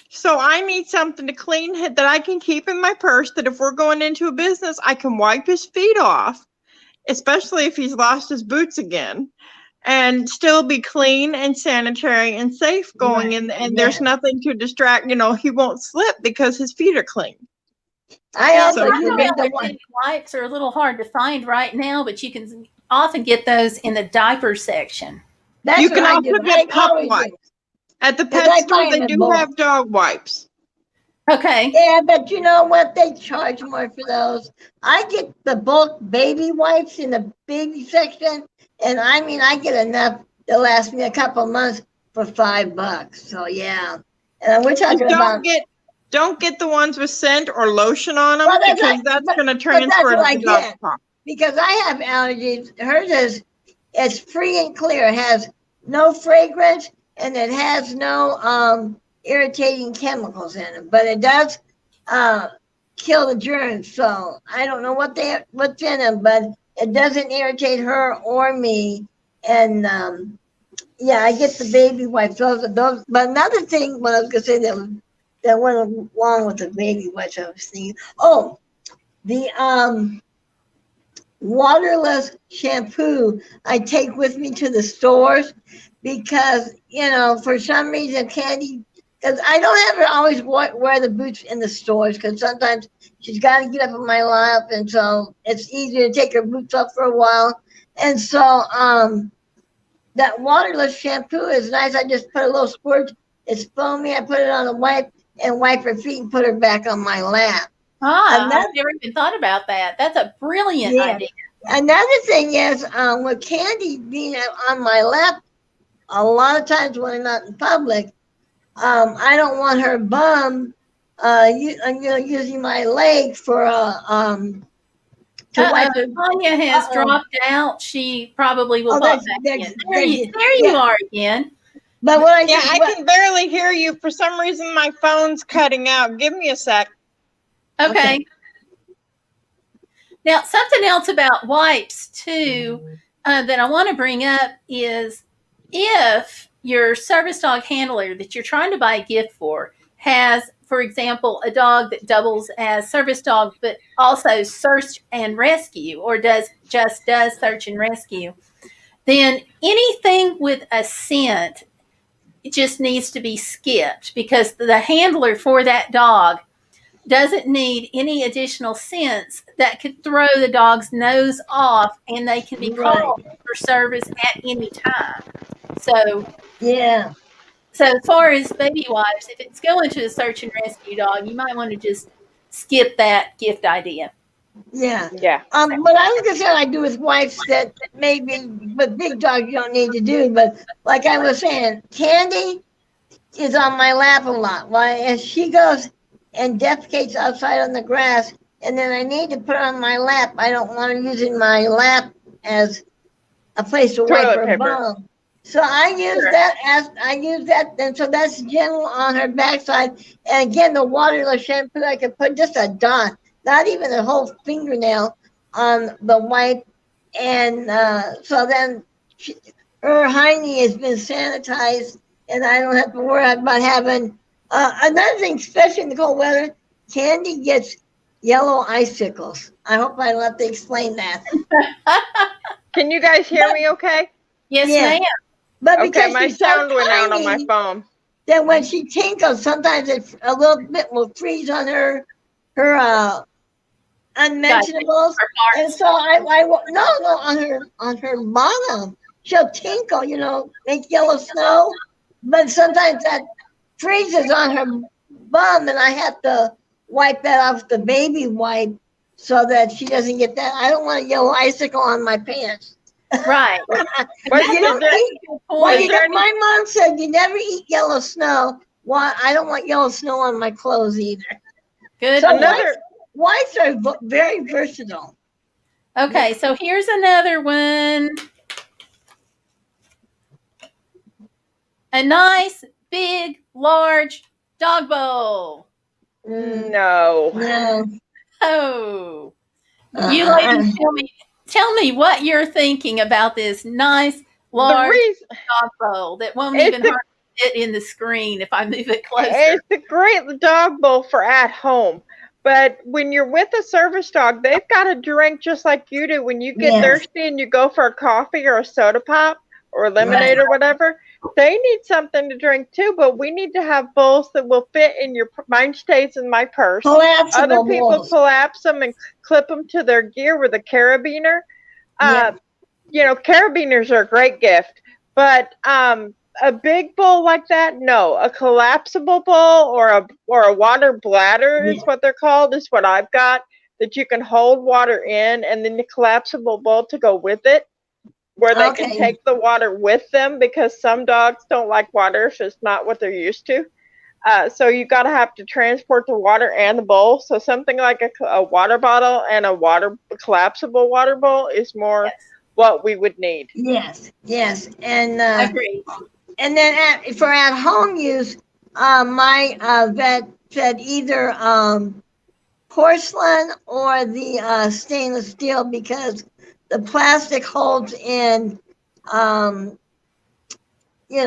So I need something to clean that I can keep in my purse that if we're going into a business, I can wipe his feet off, especially if he's lost his boots again, and still be clean and sanitary and safe going Right. in. And Yeah. there's nothing to distract, he won't slip because his feet are clean. I Now, also So use you the microelectric one. wipes are a little hard to find right now, but you can often get those in the diaper section. That's You what can I also do. get I pup always do. wipes. At the Because pet I store, find they them do both. have dog wipes. Okay. Yeah, but you know what? They charge more for those. I get the bulk baby wipes in the baby section, and I mean, I get enough to last me a couple months for $5. So yeah, and we're Just talking about. don't get the ones with scent or lotion on them Well, that's because right. that's But- going to that's transfer what to I the dog's get. paw. Because I have allergies. Hers is it's free and clear. It has no fragrance and it has no irritating chemicals in it, but it does kill the germs. So I don't know what's in them, but it doesn't irritate her or me. And yeah, I get the baby wipes. Those. But another thing, what I was gonna say that went along with the baby wipes, I was thinking. Oh, the waterless shampoo I take with me to the stores because, for some reason, Candy, because I don't have her always wear the boots in the stores because sometimes she's got to get up in my lap. And so it's easier to take her boots off for a while. And so that waterless shampoo is nice. I just put a little squirt. It's foamy. I put it on a wipe and wipe her feet and put her back on my lap. I've Another- never even thought about that. That's a brilliant Yeah. idea. Another thing is with Candy being on my lap, a lot of times when I'm not in public, I don't want her bum using my leg for to wipe her. Tonya has dropped out. She probably will Oh, pop that's- back that's- in. There you yeah. are again. But what Yeah, I can barely hear you. For some reason, my phone's cutting out. Give me a sec. Okay. Now, something else about wipes, too, that I want to bring up is if your service dog handler that you're trying to buy a gift for has, for example, a dog that doubles as service dog, but also search and rescue, or does search and rescue, then anything with a scent, it just needs to be skipped because the handler for that dog doesn't need any additional scents that could throw the dog's nose off, and they can be called for service at any time. So Yeah. So as far as baby wipes, if it's going to a search and rescue dog, you might want to just skip that gift idea. Yeah. Yeah. What I was gonna say I do with wipes that maybe with big dogs you don't need to do, but like I was saying, Candy is on my lap a lot. Why? As she goes and defecates outside on the grass, and then I need to put her on my lap. I don't want her using my lap as a place to wipe Toilet her paper. bum. So I use that, and so that's gentle on her backside. And again, the Waterless shampoo, I can put just a dot, not even a whole fingernail on the wipe, and so then her hiney has been sanitized, and I don't have to worry about having. Another thing, especially in the cold weather, Candy gets yellow icicles. I hope I don't have to explain that. Can you guys hear me okay? Yes, Yeah. ma'am. But Okay, because my she's so sound went out on my tiny, phone. that when she tinkles, sometimes it's a little bit will freeze on her unmentionables, and so I no on her bottom she'll tinkle, make yellow snow, but sometimes that freezes on her bum, and I have to wipe that off the baby wipe so that she doesn't get that. I don't want a yellow icicle on my pants. Right. You don't eat. Well, my mom said you never eat yellow snow. Why? I don't want yellow snow on my clothes either. Good. So whites are very versatile. Okay, so here's another one. A nice, big, large dog bowl. No. No. Oh, you ladies, tell me what you're thinking about this nice, large dog bowl that won't even hardly fit in the screen if I move it closer. It's a great dog bowl for at home. But when you're with a service dog, they've got to drink just like you do. When you get thirsty and you go for a coffee or a soda pop or lemonade or whatever, they need something to drink too. But we need to have bowls that will fit in your. Mine stays in my purse. Other people collapse them and clip them to their gear with a carabiner. Carabiners are a great gift, but a big bowl like that, no. A collapsible bowl or a water bladder is what they're called, is what I've got, that you can hold water in, and then the collapsible bowl to go with it, where they can take the water with them, because some dogs don't like water if it's not what they're used to. So you got to have to transport the water and the bowl. So something like a water bottle and a collapsible water bowl is more what we would need. Yes, and Agreed. And then for at home use, my vet said either porcelain or the stainless steel, because the plastic holds in, what do you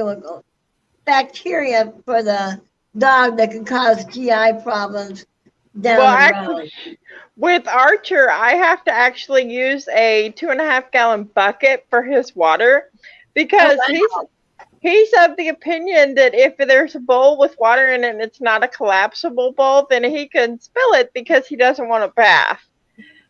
want to go? Bacteria for the dog that can cause GI problems down the road. With Archer, I have to actually use a 2.5 gallon bucket for his water, because he's of the opinion that if there's a bowl with water in it and it's not a collapsible bowl, then he can spill it because he doesn't want a bath.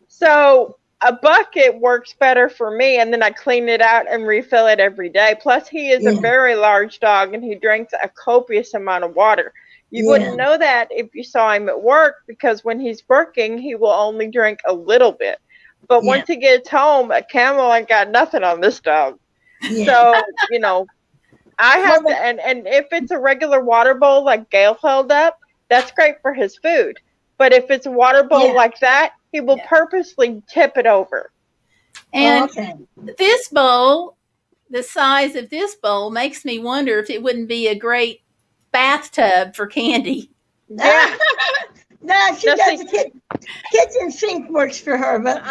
So a bucket works better for me, and then I clean it out and refill it every day. Plus, he is a very large dog, and he drinks a copious amount of water. You wouldn't know that if you saw him at work, because when he's working, he will only drink a little bit. But once he gets home, a camel ain't got nothing on this dog. So, I have to, and if it's a regular water bowl like Gayle held up, that's great for his food. But if it's a water bowl like that, he will purposely tip it over. And this bowl, the size of this bowl, makes me wonder if it wouldn't be a great bathtub for Candy. Yeah. No, she does. Kitchen sink works for her, but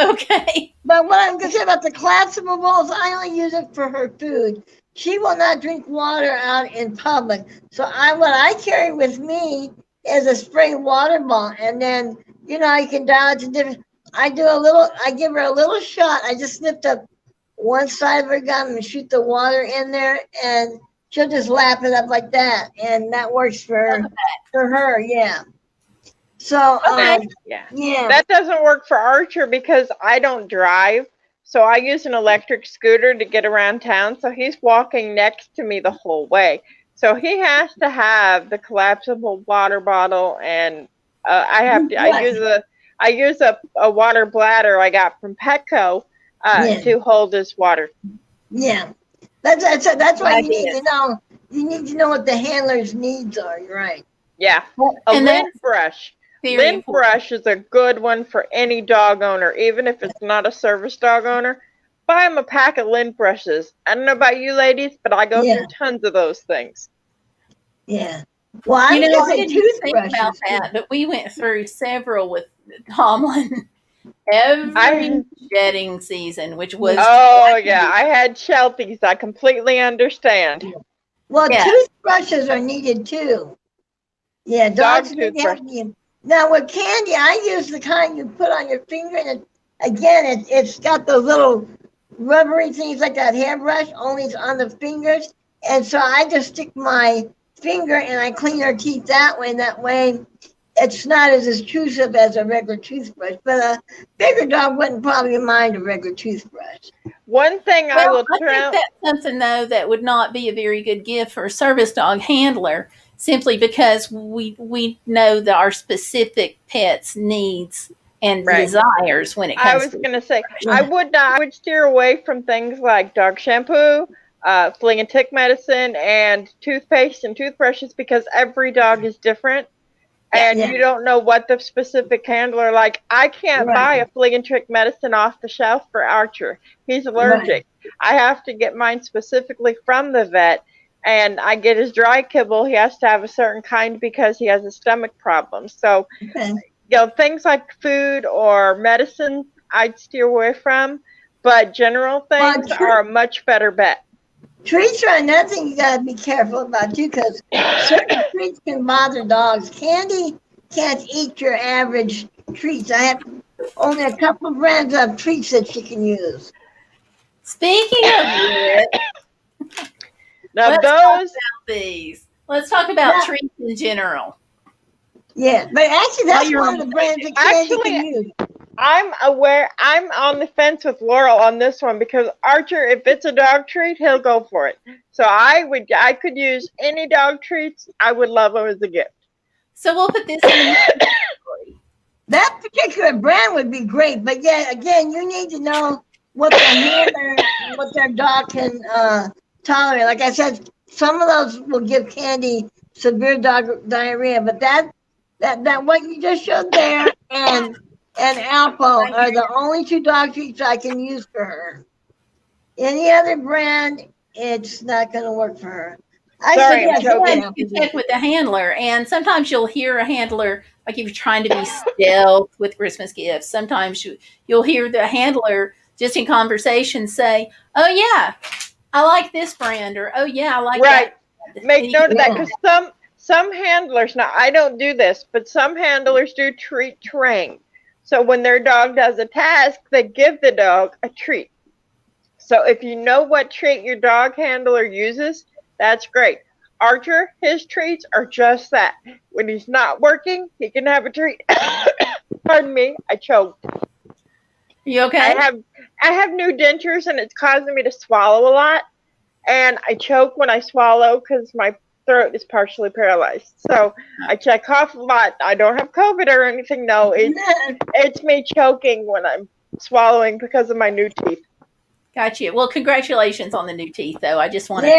okay. But what I'm gonna say about the collapsible bowls, I only use it for her food. She will not drink water out in public. So what I carry with me is a spray water bottle, and then you can dial it to different. I give her a little shot. I just snipped up one side of her gum and shoot the water in there, and she'll just lap it up like that, and that works for her. Yeah. So that doesn't work for Archer because I don't drive, so I use an electric scooter to get around town. So he's walking next to me the whole way. So he has to have the collapsible water bottle, and I use a water bladder I got from Petco to hold his water. Yeah, that's why you need to know. You need to know what the handler's needs are. You're right. Yeah, a lint brush. Lint brush is a good one for any dog owner, even if it's not a service dog owner. buy him a pack of lint brushes. I don't know about you ladies, but I go Yeah. through tons of those things. Yeah. Well, I'm I using didn't think about toothbrushes. that, but we went through several with Tomlin every shedding season, which was Oh yeah, I had Shelties. I completely understand. Well, Yeah. toothbrushes are needed too. Yeah, dogs need to toothbrush. have them. Now with candy, I use the kind you put on your finger, and again, it's got those little rubbery things like that hairbrush, only it's on the fingers. And so I just stick my finger and I clean her teeth that way. And that way, it's not as intrusive as a regular toothbrush. But a bigger dog wouldn't probably mind a regular toothbrush. One thing I will I think that's something though that would not be a very good gift for a service dog handler, simply because we know that our specific pets' needs and desires when it comes. I was going to say, I would steer away from things like dog shampoo, flea and tick medicine, and toothpaste and toothbrushes, because every dog is different. And you don't know what the specific handler, like I can't buy a flea and tick medicine off the shelf for Archer. He's allergic. I have to get mine specifically from the vet, and I get his dry kibble. He has to have a certain kind because he has a stomach problem. So, things like food or medicine, I'd steer away from, but general things are a much better bet. Treats are another thing you gotta be careful about too, because certain treats can bother dogs. Candy can't eat your average treats. I have only a couple of brands of treats that she can use. Speaking of it, now let's talk about these. Let's talk about treats in general. Yeah, but actually that's one of the brands that Candy can use. I'm on the fence with Laurel on this one, because Archer, if it's a dog treat, he'll go for it. So I could use any dog treats. I would love them as a gift. So we'll put this in the category. That particular brand would be great, but yeah, again, you need to know what their dog can tolerate. Like I said, some of those will give Candy severe dog diarrhea, but that what you just showed there and Alpo are the only two dog treats I can use for her. Any other brand, it's not going to work for her. You check with the handler, and sometimes you'll hear a handler, like if you're trying to be stealth with Christmas gifts, sometimes you'll hear the handler just in conversation say, "Oh yeah, I like this brand," or "Oh yeah, I like that." Make note of that, because some handlers, now I don't do this, but some handlers do treat train. So when their dog does a task, they give the dog a treat. So if you know what treat your dog handler uses, that's great. Archer, his treats are just that. When he's not working, he can have a treat. Pardon me, I choked. You okay? I have new dentures, and it's causing me to swallow a lot. And I choke when I swallow because my throat is partially paralyzed. So I check cough a lot. I don't have COVID or anything. No, it's me choking when I'm swallowing because of my new teeth. Gotcha. Well, congratulations on the new teeth, though. I just want to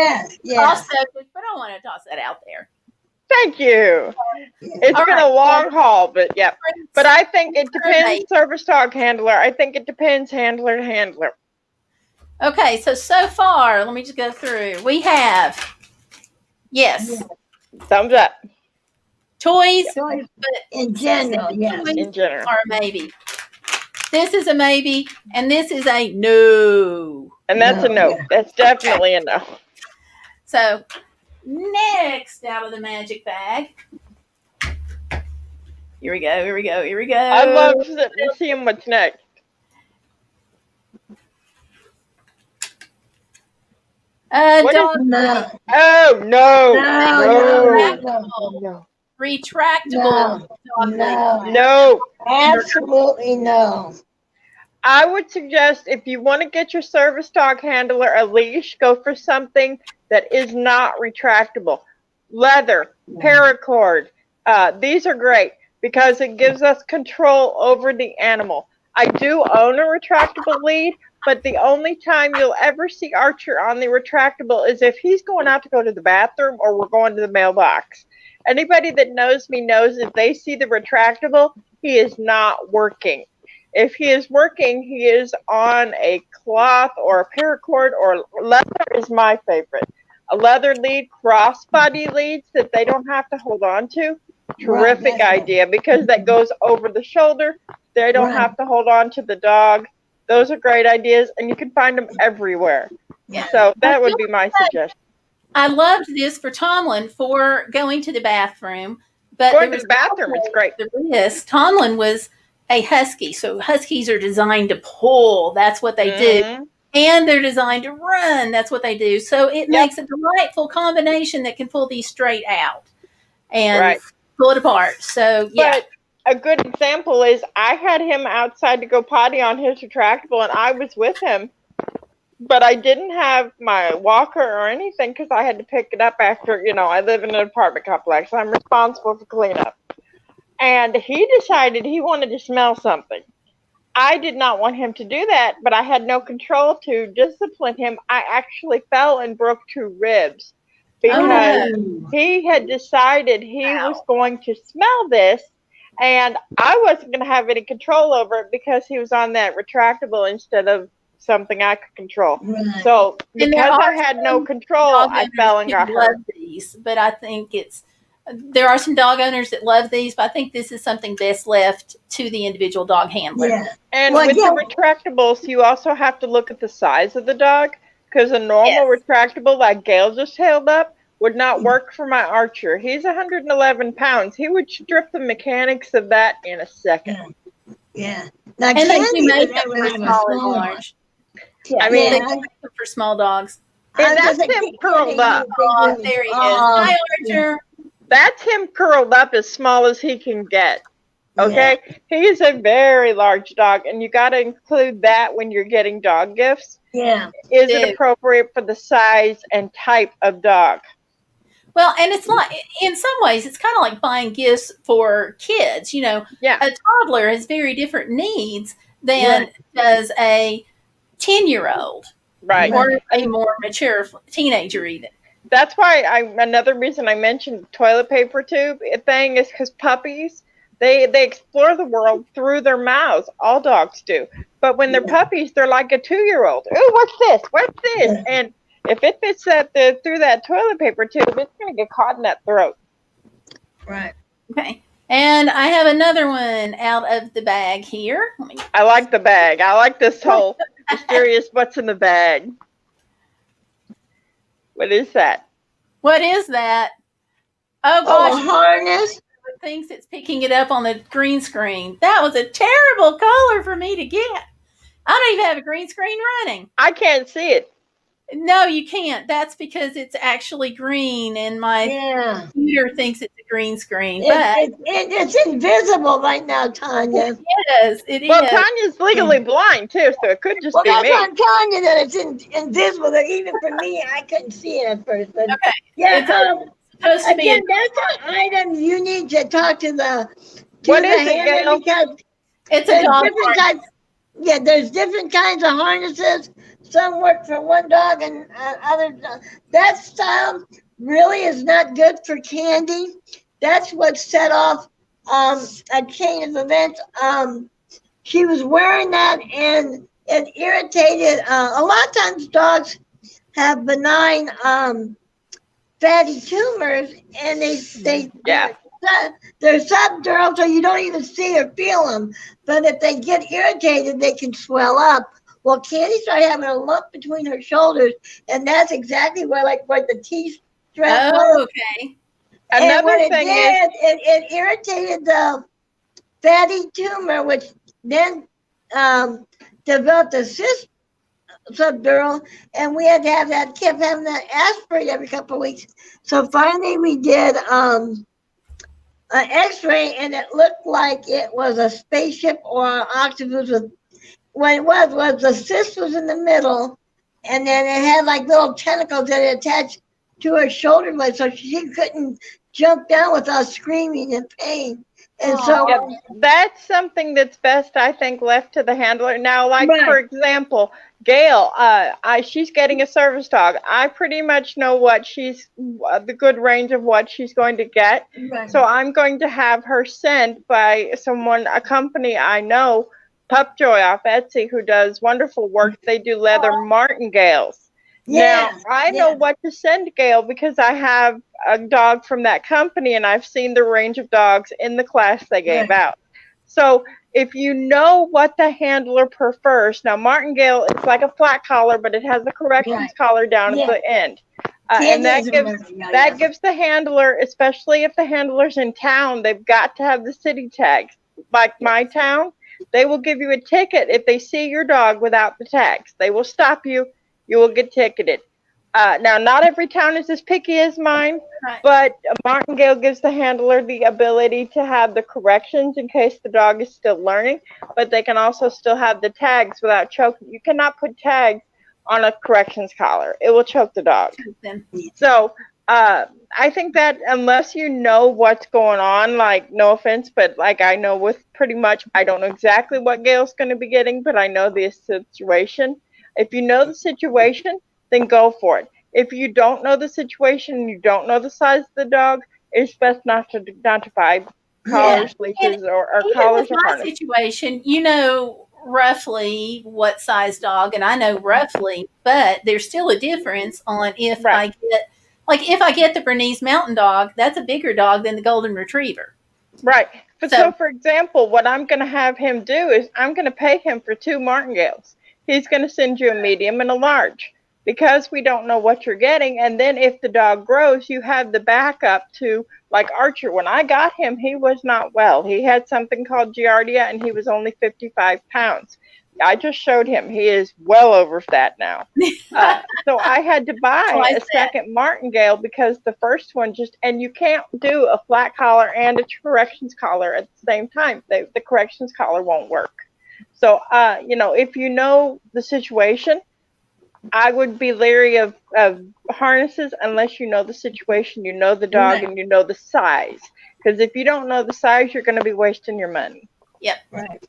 toss that, but I want to toss that out there. Thank you. It's been a long haul, but yeah. But I think it depends, service dog handler. I think it depends handler to handler. Okay, so far, let me just go through. We have, thumbs up. Toys, but in general, in general, or maybe. This is a maybe, and this is a no. And that's a no. That's definitely a no. So, next out of the magic bag. Here we go. I love seeing what's next. No. Oh, no. Retractable. No. Absolutely no. I would suggest, if you want to get your service dog handler a leash, go for something that is not retractable. Leather, paracord. These are great because it gives us control over the animal. I do own a retractable lead, but the only time you'll ever see Archer on the retractable is if he's going out to go to the bathroom or we're going to the mailbox. Anybody that knows me knows if they see the retractable, he is not working. If he is working, he is on a cloth or a paracord, or leather is my favorite. A leather lead, crossbody leads that they don't have to hold on to. Terrific idea, because that goes over the shoulder. They don't have to hold on to the dog. Those are great ideas, and you can find them everywhere. Yeah. So that would be my suggestion. I loved this for Tomlin for going to the bathroom. But going to the bathroom is great. Yes, Tomlin was a husky, so huskies are designed to pull. That's what they do. And they're designed to run. That's what they do. So it makes a delightful combination that can pull these straight out and pull it apart. So, yeah. But a good example is I had him outside to go potty on his retractable, and I was with him. But I didn't have my walker or anything because I had to pick it up after, I live in an apartment complex. I'm responsible for cleanup. And he decided he wanted to smell something. I did not want him to do that, but I had no control to discipline him. I actually fell and broke 2 ribs because he had decided he was going to smell this, and I wasn't going to have any control over it because he was on that retractable instead of something I could control. So because I had no control, I fell and got hurt. These, but I think there are some dog owners that love these, but I think this is something best left to the individual dog handler. Yeah. And with the retractables, you also have to look at the size of the dog, because a normal retractable like Gayle just held up would not work for my Archer. He's 111 pounds. He would strip the mechanics of that in a second. Yeah. Now, and they do make them for small and large. Yeah. I mean, they make them for small dogs. And that's him curled up. Oh, there he is. Hi, Archer. That's him curled up as small as he can get. Okay? Yeah. He is a very large dog, and you got to include that when you're getting dog gifts. Yeah. Is it appropriate for the size and type of dog? Well, and it's like, in some ways, it's kind of like buying gifts for kids. A toddler has very different needs than does a 10-year-old. Right. Or a more mature teenager even. That's why another reason I mentioned toilet paper tube thing is because puppies, they explore the world through their mouths. All dogs do. But when they're puppies, they're like a 2-year-old. Ooh, what's this? What's this? And if it fits through that toilet paper tube, it's going to get caught in that throat. Right. Okay. And I have another one out of the bag here. I like the bag. I like this whole mysterious what's in the bag. What is that? What is that? Oh, gosh. A harness? It thinks it's picking it up on the green screen. That was a terrible color for me to get. I don't even have a green screen running. I can't see it. No, you can't. That's because it's actually green, and my computer thinks it's a green screen. It's invisible right now, Tonya. It is. Well, Tanya's legally blind, too, so it could just be me. Well, that's what I'm telling you, that it's invisible. That even for me, I couldn't see it at first. But okay. Yeah, supposed to again, that's an item you need to talk to the what is it, Gayle? Because it's a dog harness. Yeah, there's different kinds of harnesses. Some work for one dog and other. That style really is not good for Candy. That's what set off a chain of events. She was wearing that, and it irritated. A lot of times, dogs have benign fatty tumors, and they're subdural, so you don't even see or feel them. But if they get irritated, they can swell up. Well, Candy started having a lump between her shoulders, and that's exactly where the T-strap was. Oh, okay. Another thing is it irritated the fatty tumor, which then developed a cyst subdural, and we had to have kept having that aspirated every couple of weeks. So finally we did an x-ray, and it looked like it was a spaceship or an octopus with, what it was the cyst was in the middle, and then it had little tentacles that attached to her shoulder blade, so she couldn't jump down without screaming in pain. And that's something that's best, I think, left to the handler. Now, for example, Gayle, she's getting a service dog. I pretty much know what the good range of what she's going to get. Right. So I'm going to have her sent by a company I know, Pupjoy off Etsy, who does wonderful work. They do leather martingales. Yeah. Now, I know what to send Gail because I have a dog from that company, and I've seen the range of dogs in the class they gave out. So if you know what the handler prefers, now martingale is like a flat collar, but it has a corrections collar down at the end. And that gives the handler, especially if the handler's in town, they've got to have the city tags. Like my town, they will give you a ticket if they see your dog without the tags. They will stop you. You will get ticketed. Now, not every town is as picky as mine, but martingale gives the handler the ability to have the corrections in case the dog is still learning, but they can also still have the tags without choking. You cannot put tags on a corrections collar. It will choke the dog. So I think that unless you know what's going on, like, no offense, but like I know with pretty much, I don't know exactly what Gail's going to be getting, but I know the situation. If you know the situation, then go for it. If you don't know the situation and you don't know the size of the dog, it's best not to buy collars, leashes, or collars or harness. Situation, you know roughly what size dog, and I know roughly, but there's still a difference on if I get the Bernese Mountain Dog, that's a bigger dog than the Golden Retriever. Right. So for example, what I'm going to have him do is I'm going to pay him for 2 martingales. He's going to send you a medium and a large because we don't know what you're getting. And then if the dog grows, you have the backup to, like Archer. When I got him, he was not well. He had something called Giardia, and he was only 55 pounds. I just showed him. He is well over that now. So I had to buy a second martingale because the first one and you can't do a flat collar and a corrections collar at the same time. The corrections collar won't work. So, if you know the situation, I would be leery of harnesses unless you know the situation, you know the dog, and you know the size. Because if you don't know the size, you're going to be wasting your money. Yep. Right.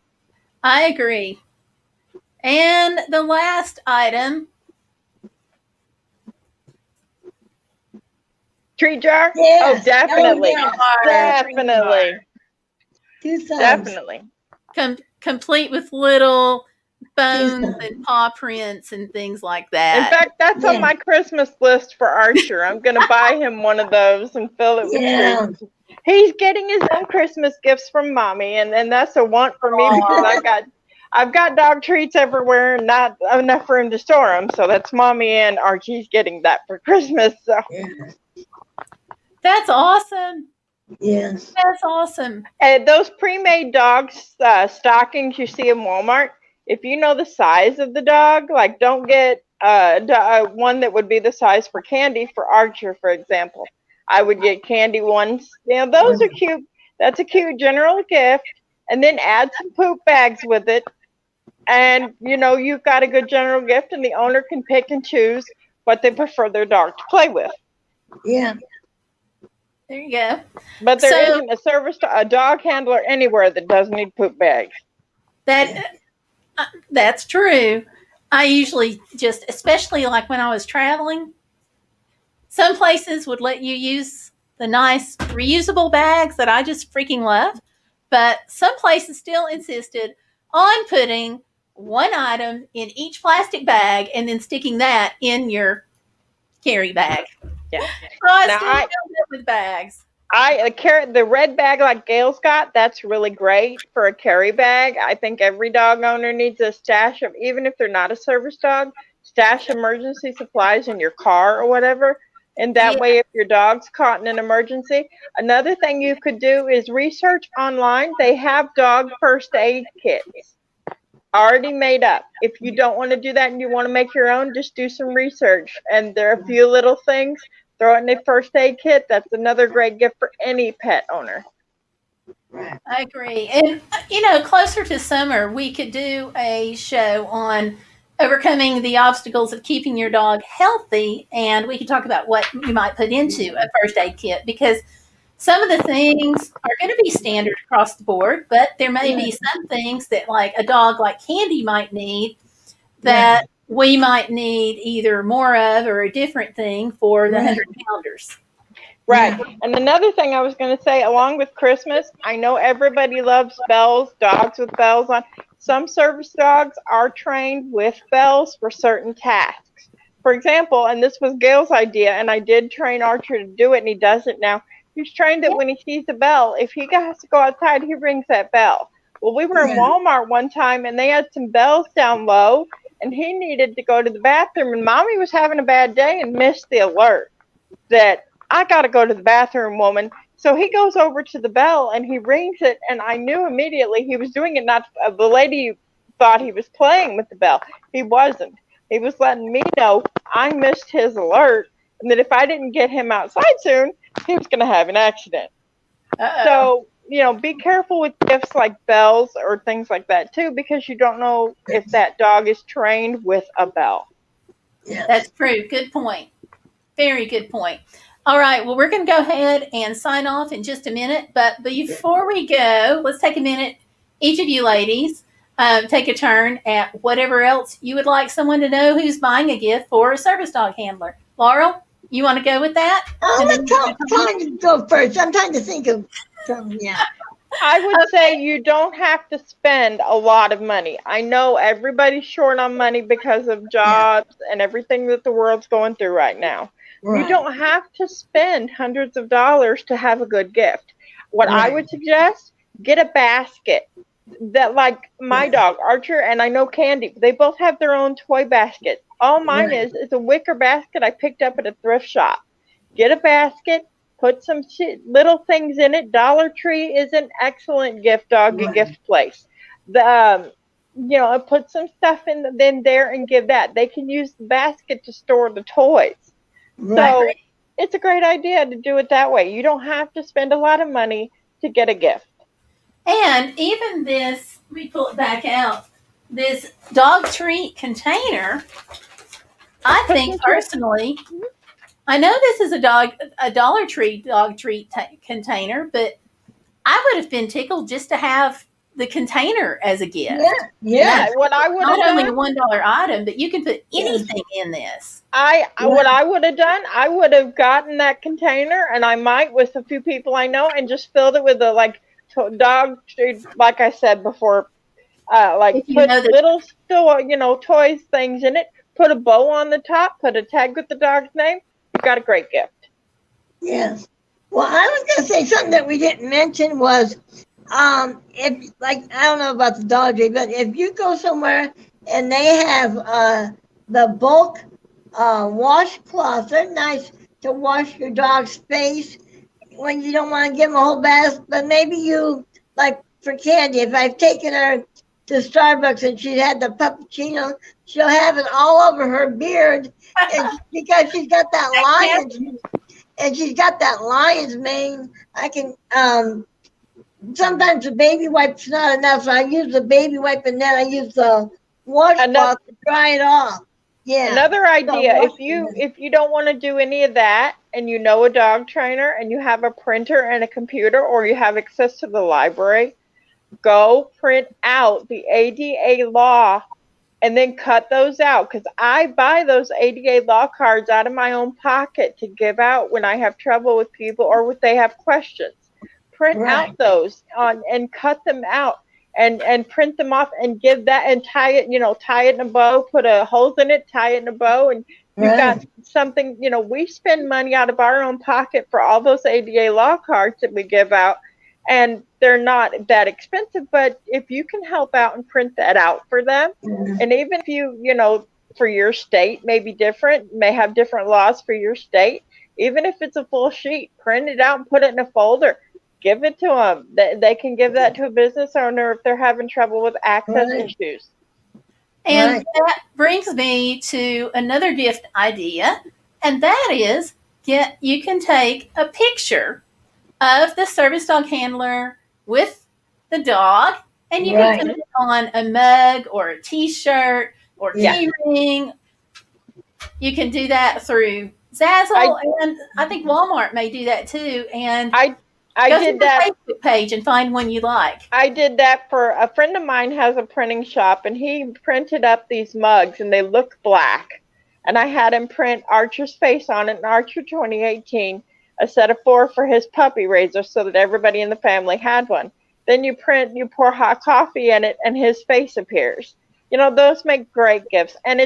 I agree. And the last item. Treat jar? Yes. Oh, definitely. Definitely. Definitely. Complete with little bones and paw prints and things like that. In fact, that's on my Christmas list for Archer. I'm going to buy him one of those and fill it with treats. He's getting his own Christmas gifts from Mommy, and that's a want for me because I've got dog treats everywhere and not enough room to store them. So that's Mommy and Archie's getting that for Christmas. So. That's awesome. Yes. That's awesome. And those pre-made dog stockings you see in Walmart, if you know the size of the dog, like don't get one that would be the size for Candy for Archer, for example. I would get Candy ones. Those are cute. That's a cute general gift. And then add some poop bags with it. And, you've got a good general gift, and the owner can pick and choose what they prefer their dog to play with. Yeah. There you go. But there isn't a dog handler anywhere that doesn't need poop bags. That's true. I usually especially like when I was traveling, some places would let you use the nice reusable bags that I just freaking love. But some places still insisted on putting one item in each plastic bag and then sticking that in your carry bag. Yeah. So I still end up with bags. The red bag like Gail's got, that's really great for a carry bag. I think every dog owner needs a stash of, even if they're not a service dog, stash emergency supplies in your car or whatever. And that way, if your dog's caught in an emergency, another thing you could do is research online. They have dog first aid kits already made up. If you don't want to do that and you want to make your own, just do some research. And there are a few little things. Throw it in a first aid kit. That's another great gift for any pet owner. I agree. And, closer to summer, we could do a show on overcoming the obstacles of keeping your dog healthy. And we could talk about what you might put into a first aid kit, because some of the things are going to be standard across the board, but there may be some things that like a dog like Candy might need that we might need either more of or a different thing for the 100-pounders. Right. And another thing I was going to say, along with Christmas, I know everybody loves bells, dogs with bells on. Some service dogs are trained with bells for certain tasks. For example, and this was Gail's idea, and I did train Archer to do it, and he does it now. He's trained that when he sees a bell, if he has to go outside, he rings that bell. Well, we were in Walmart one time, and they had some bells down low, and he needed to go to the bathroom, and Mommy was having a bad day and missed the alert that I got to go to the bathroom, woman. So he goes over to the bell, and he rings it, and I knew immediately he was doing it. Not the lady thought he was playing with the bell. He wasn't. He was letting me know I missed his alert, and that if I didn't get him outside soon, he was going to have an accident. So, be careful with gifts like bells or things like that, too, because you don't know if that dog is trained with a bell. Yeah. That's true. Good point. Very good point. All right. Well, we're going to go ahead and sign off in just a minute. But before we go, let's take a minute. Each of you ladies, take a turn at whatever else you would like someone to know who's buying a gift for a service dog handler. Laurel, you want to go with that? I'm trying to go first. I'm trying to think of something. Yeah. I would say you don't have to spend a lot of money. I know everybody's short on money because of jobs and everything that the world's going through right now. Right. You don't have to spend hundreds of dollars to have a good gift. What I would suggest, get a basket. That, like my dog, Archer, and I know Candy, they both have their own toy basket. All mine is a wicker basket I picked up at a thrift shop. Get a basket, put some little things in it. Dollar Tree is an excellent gift place. Put some stuff in there and give that. They can use the basket to store the toys. So it's a great idea to do it that way. You don't have to spend a lot of money to get a gift. And even this, let me pull it back out, this dog treat container, I think personally, I know this is a Dollar Tree dog treat container, but I would have been tickled just to have the container as a gift. Yeah. What I would have done, not only a $1 item, but you can put anything in this. What I would have done, I would have gotten that container, and I might with a few people I know, and just filled it with the dog treat, like I said before, put little toys, things in it. Put a bow on the top. Put a tag with the dog's name. You've got a great gift. Yes. Well, I was going to say something that we didn't mention was, if I don't know about the Dollar Tree, but if you go somewhere and they have the bulk washcloths, they're nice to wash your dog's face when you don't want to give them a whole bath. But maybe you, like for Candy, if I've taken her to Starbucks and she had the puppuccino, she'll have it all over her beard, and because she's got that lion's mane. I can sometimes the baby wipe's not enough, so I use the baby wipe and then I use the washcloth to dry it off. Yeah. Another idea, if you don't want to do any of that, and you know a dog trainer, and you have a printer and a computer, or you have access to the library, go print out the ADA law and then cut those out, because I buy those ADA law cards out of my own pocket to give out when I have trouble with people or if they have questions. Print out those and cut them out and print them off and give that and tie it in a bow, put a holes in it, tie it in a bow, and you've got something. We spend money out of our own pocket for all those ADA law cards that we give out. And they're not that expensive, but if you can help out and print that out for them, and even if you for your state may be different, may have different laws for your state, even if it's a full sheet, print it out and put it in a folder. Give it to them. They can give that to a business owner if they're having trouble with access issues. And that brings me to another gift idea, and that is you can take a picture of the service dog handler with the dog, and you can put it on a mug or a T-shirt or key ring. You can do that through Zazzle, and I think Walmart may do that too. And I did that Facebook page and find one you like. I did that for a friend of mine has a printing shop, and he printed up these mugs, and they look black. And I had him print Archer's face on it, and Archer 2018. A set of 4 for his puppy raiser so that everybody in the family had one. Then you pour hot coffee in it, and his face appears. Those make great gifts. And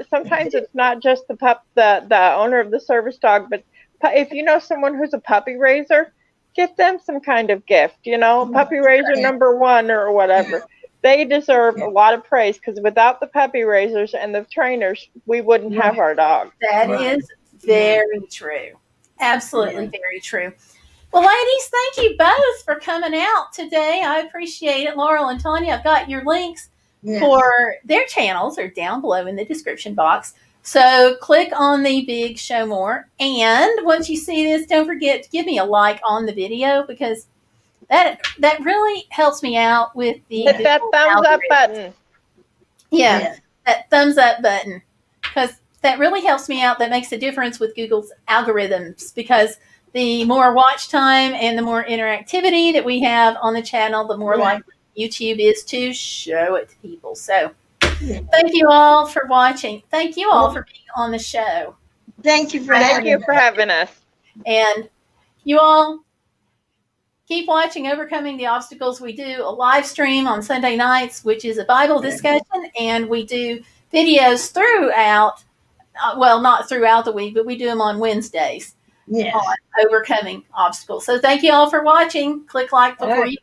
sometimes it's not just the owner of the service dog, but if you know someone who's a puppy raiser, get them some kind of gift, puppy raiser number 1 or whatever. They deserve a lot of praise, because without the puppy raisers and the trainers, we wouldn't have our dog. That is very true. Absolutely very true. Well, ladies, thank you both for coming out today. I appreciate it. Laurel and Tonya, I've got your links for their channels are down below in the description box. So click on the big show more. And once you see this, don't forget to give me a like on the video, because that really helps me out with the hit that thumbs up button. Yeah, that thumbs up button, because that really helps me out. That makes a difference with Google's algorithms, because the more watch time and the more interactivity that we have on the channel, the more likely YouTube is to show it to people. So thank you all for watching. Thank you all for being on the show. Thank you for having us. And you all keep watching Overcoming the Obstacles. We do a live stream on Sunday nights, which is a Bible discussion, and we do videos throughout, well, not throughout the week, but we do them on Wednesdays on Overcoming Obstacles. So thank you all for watching. Click like before you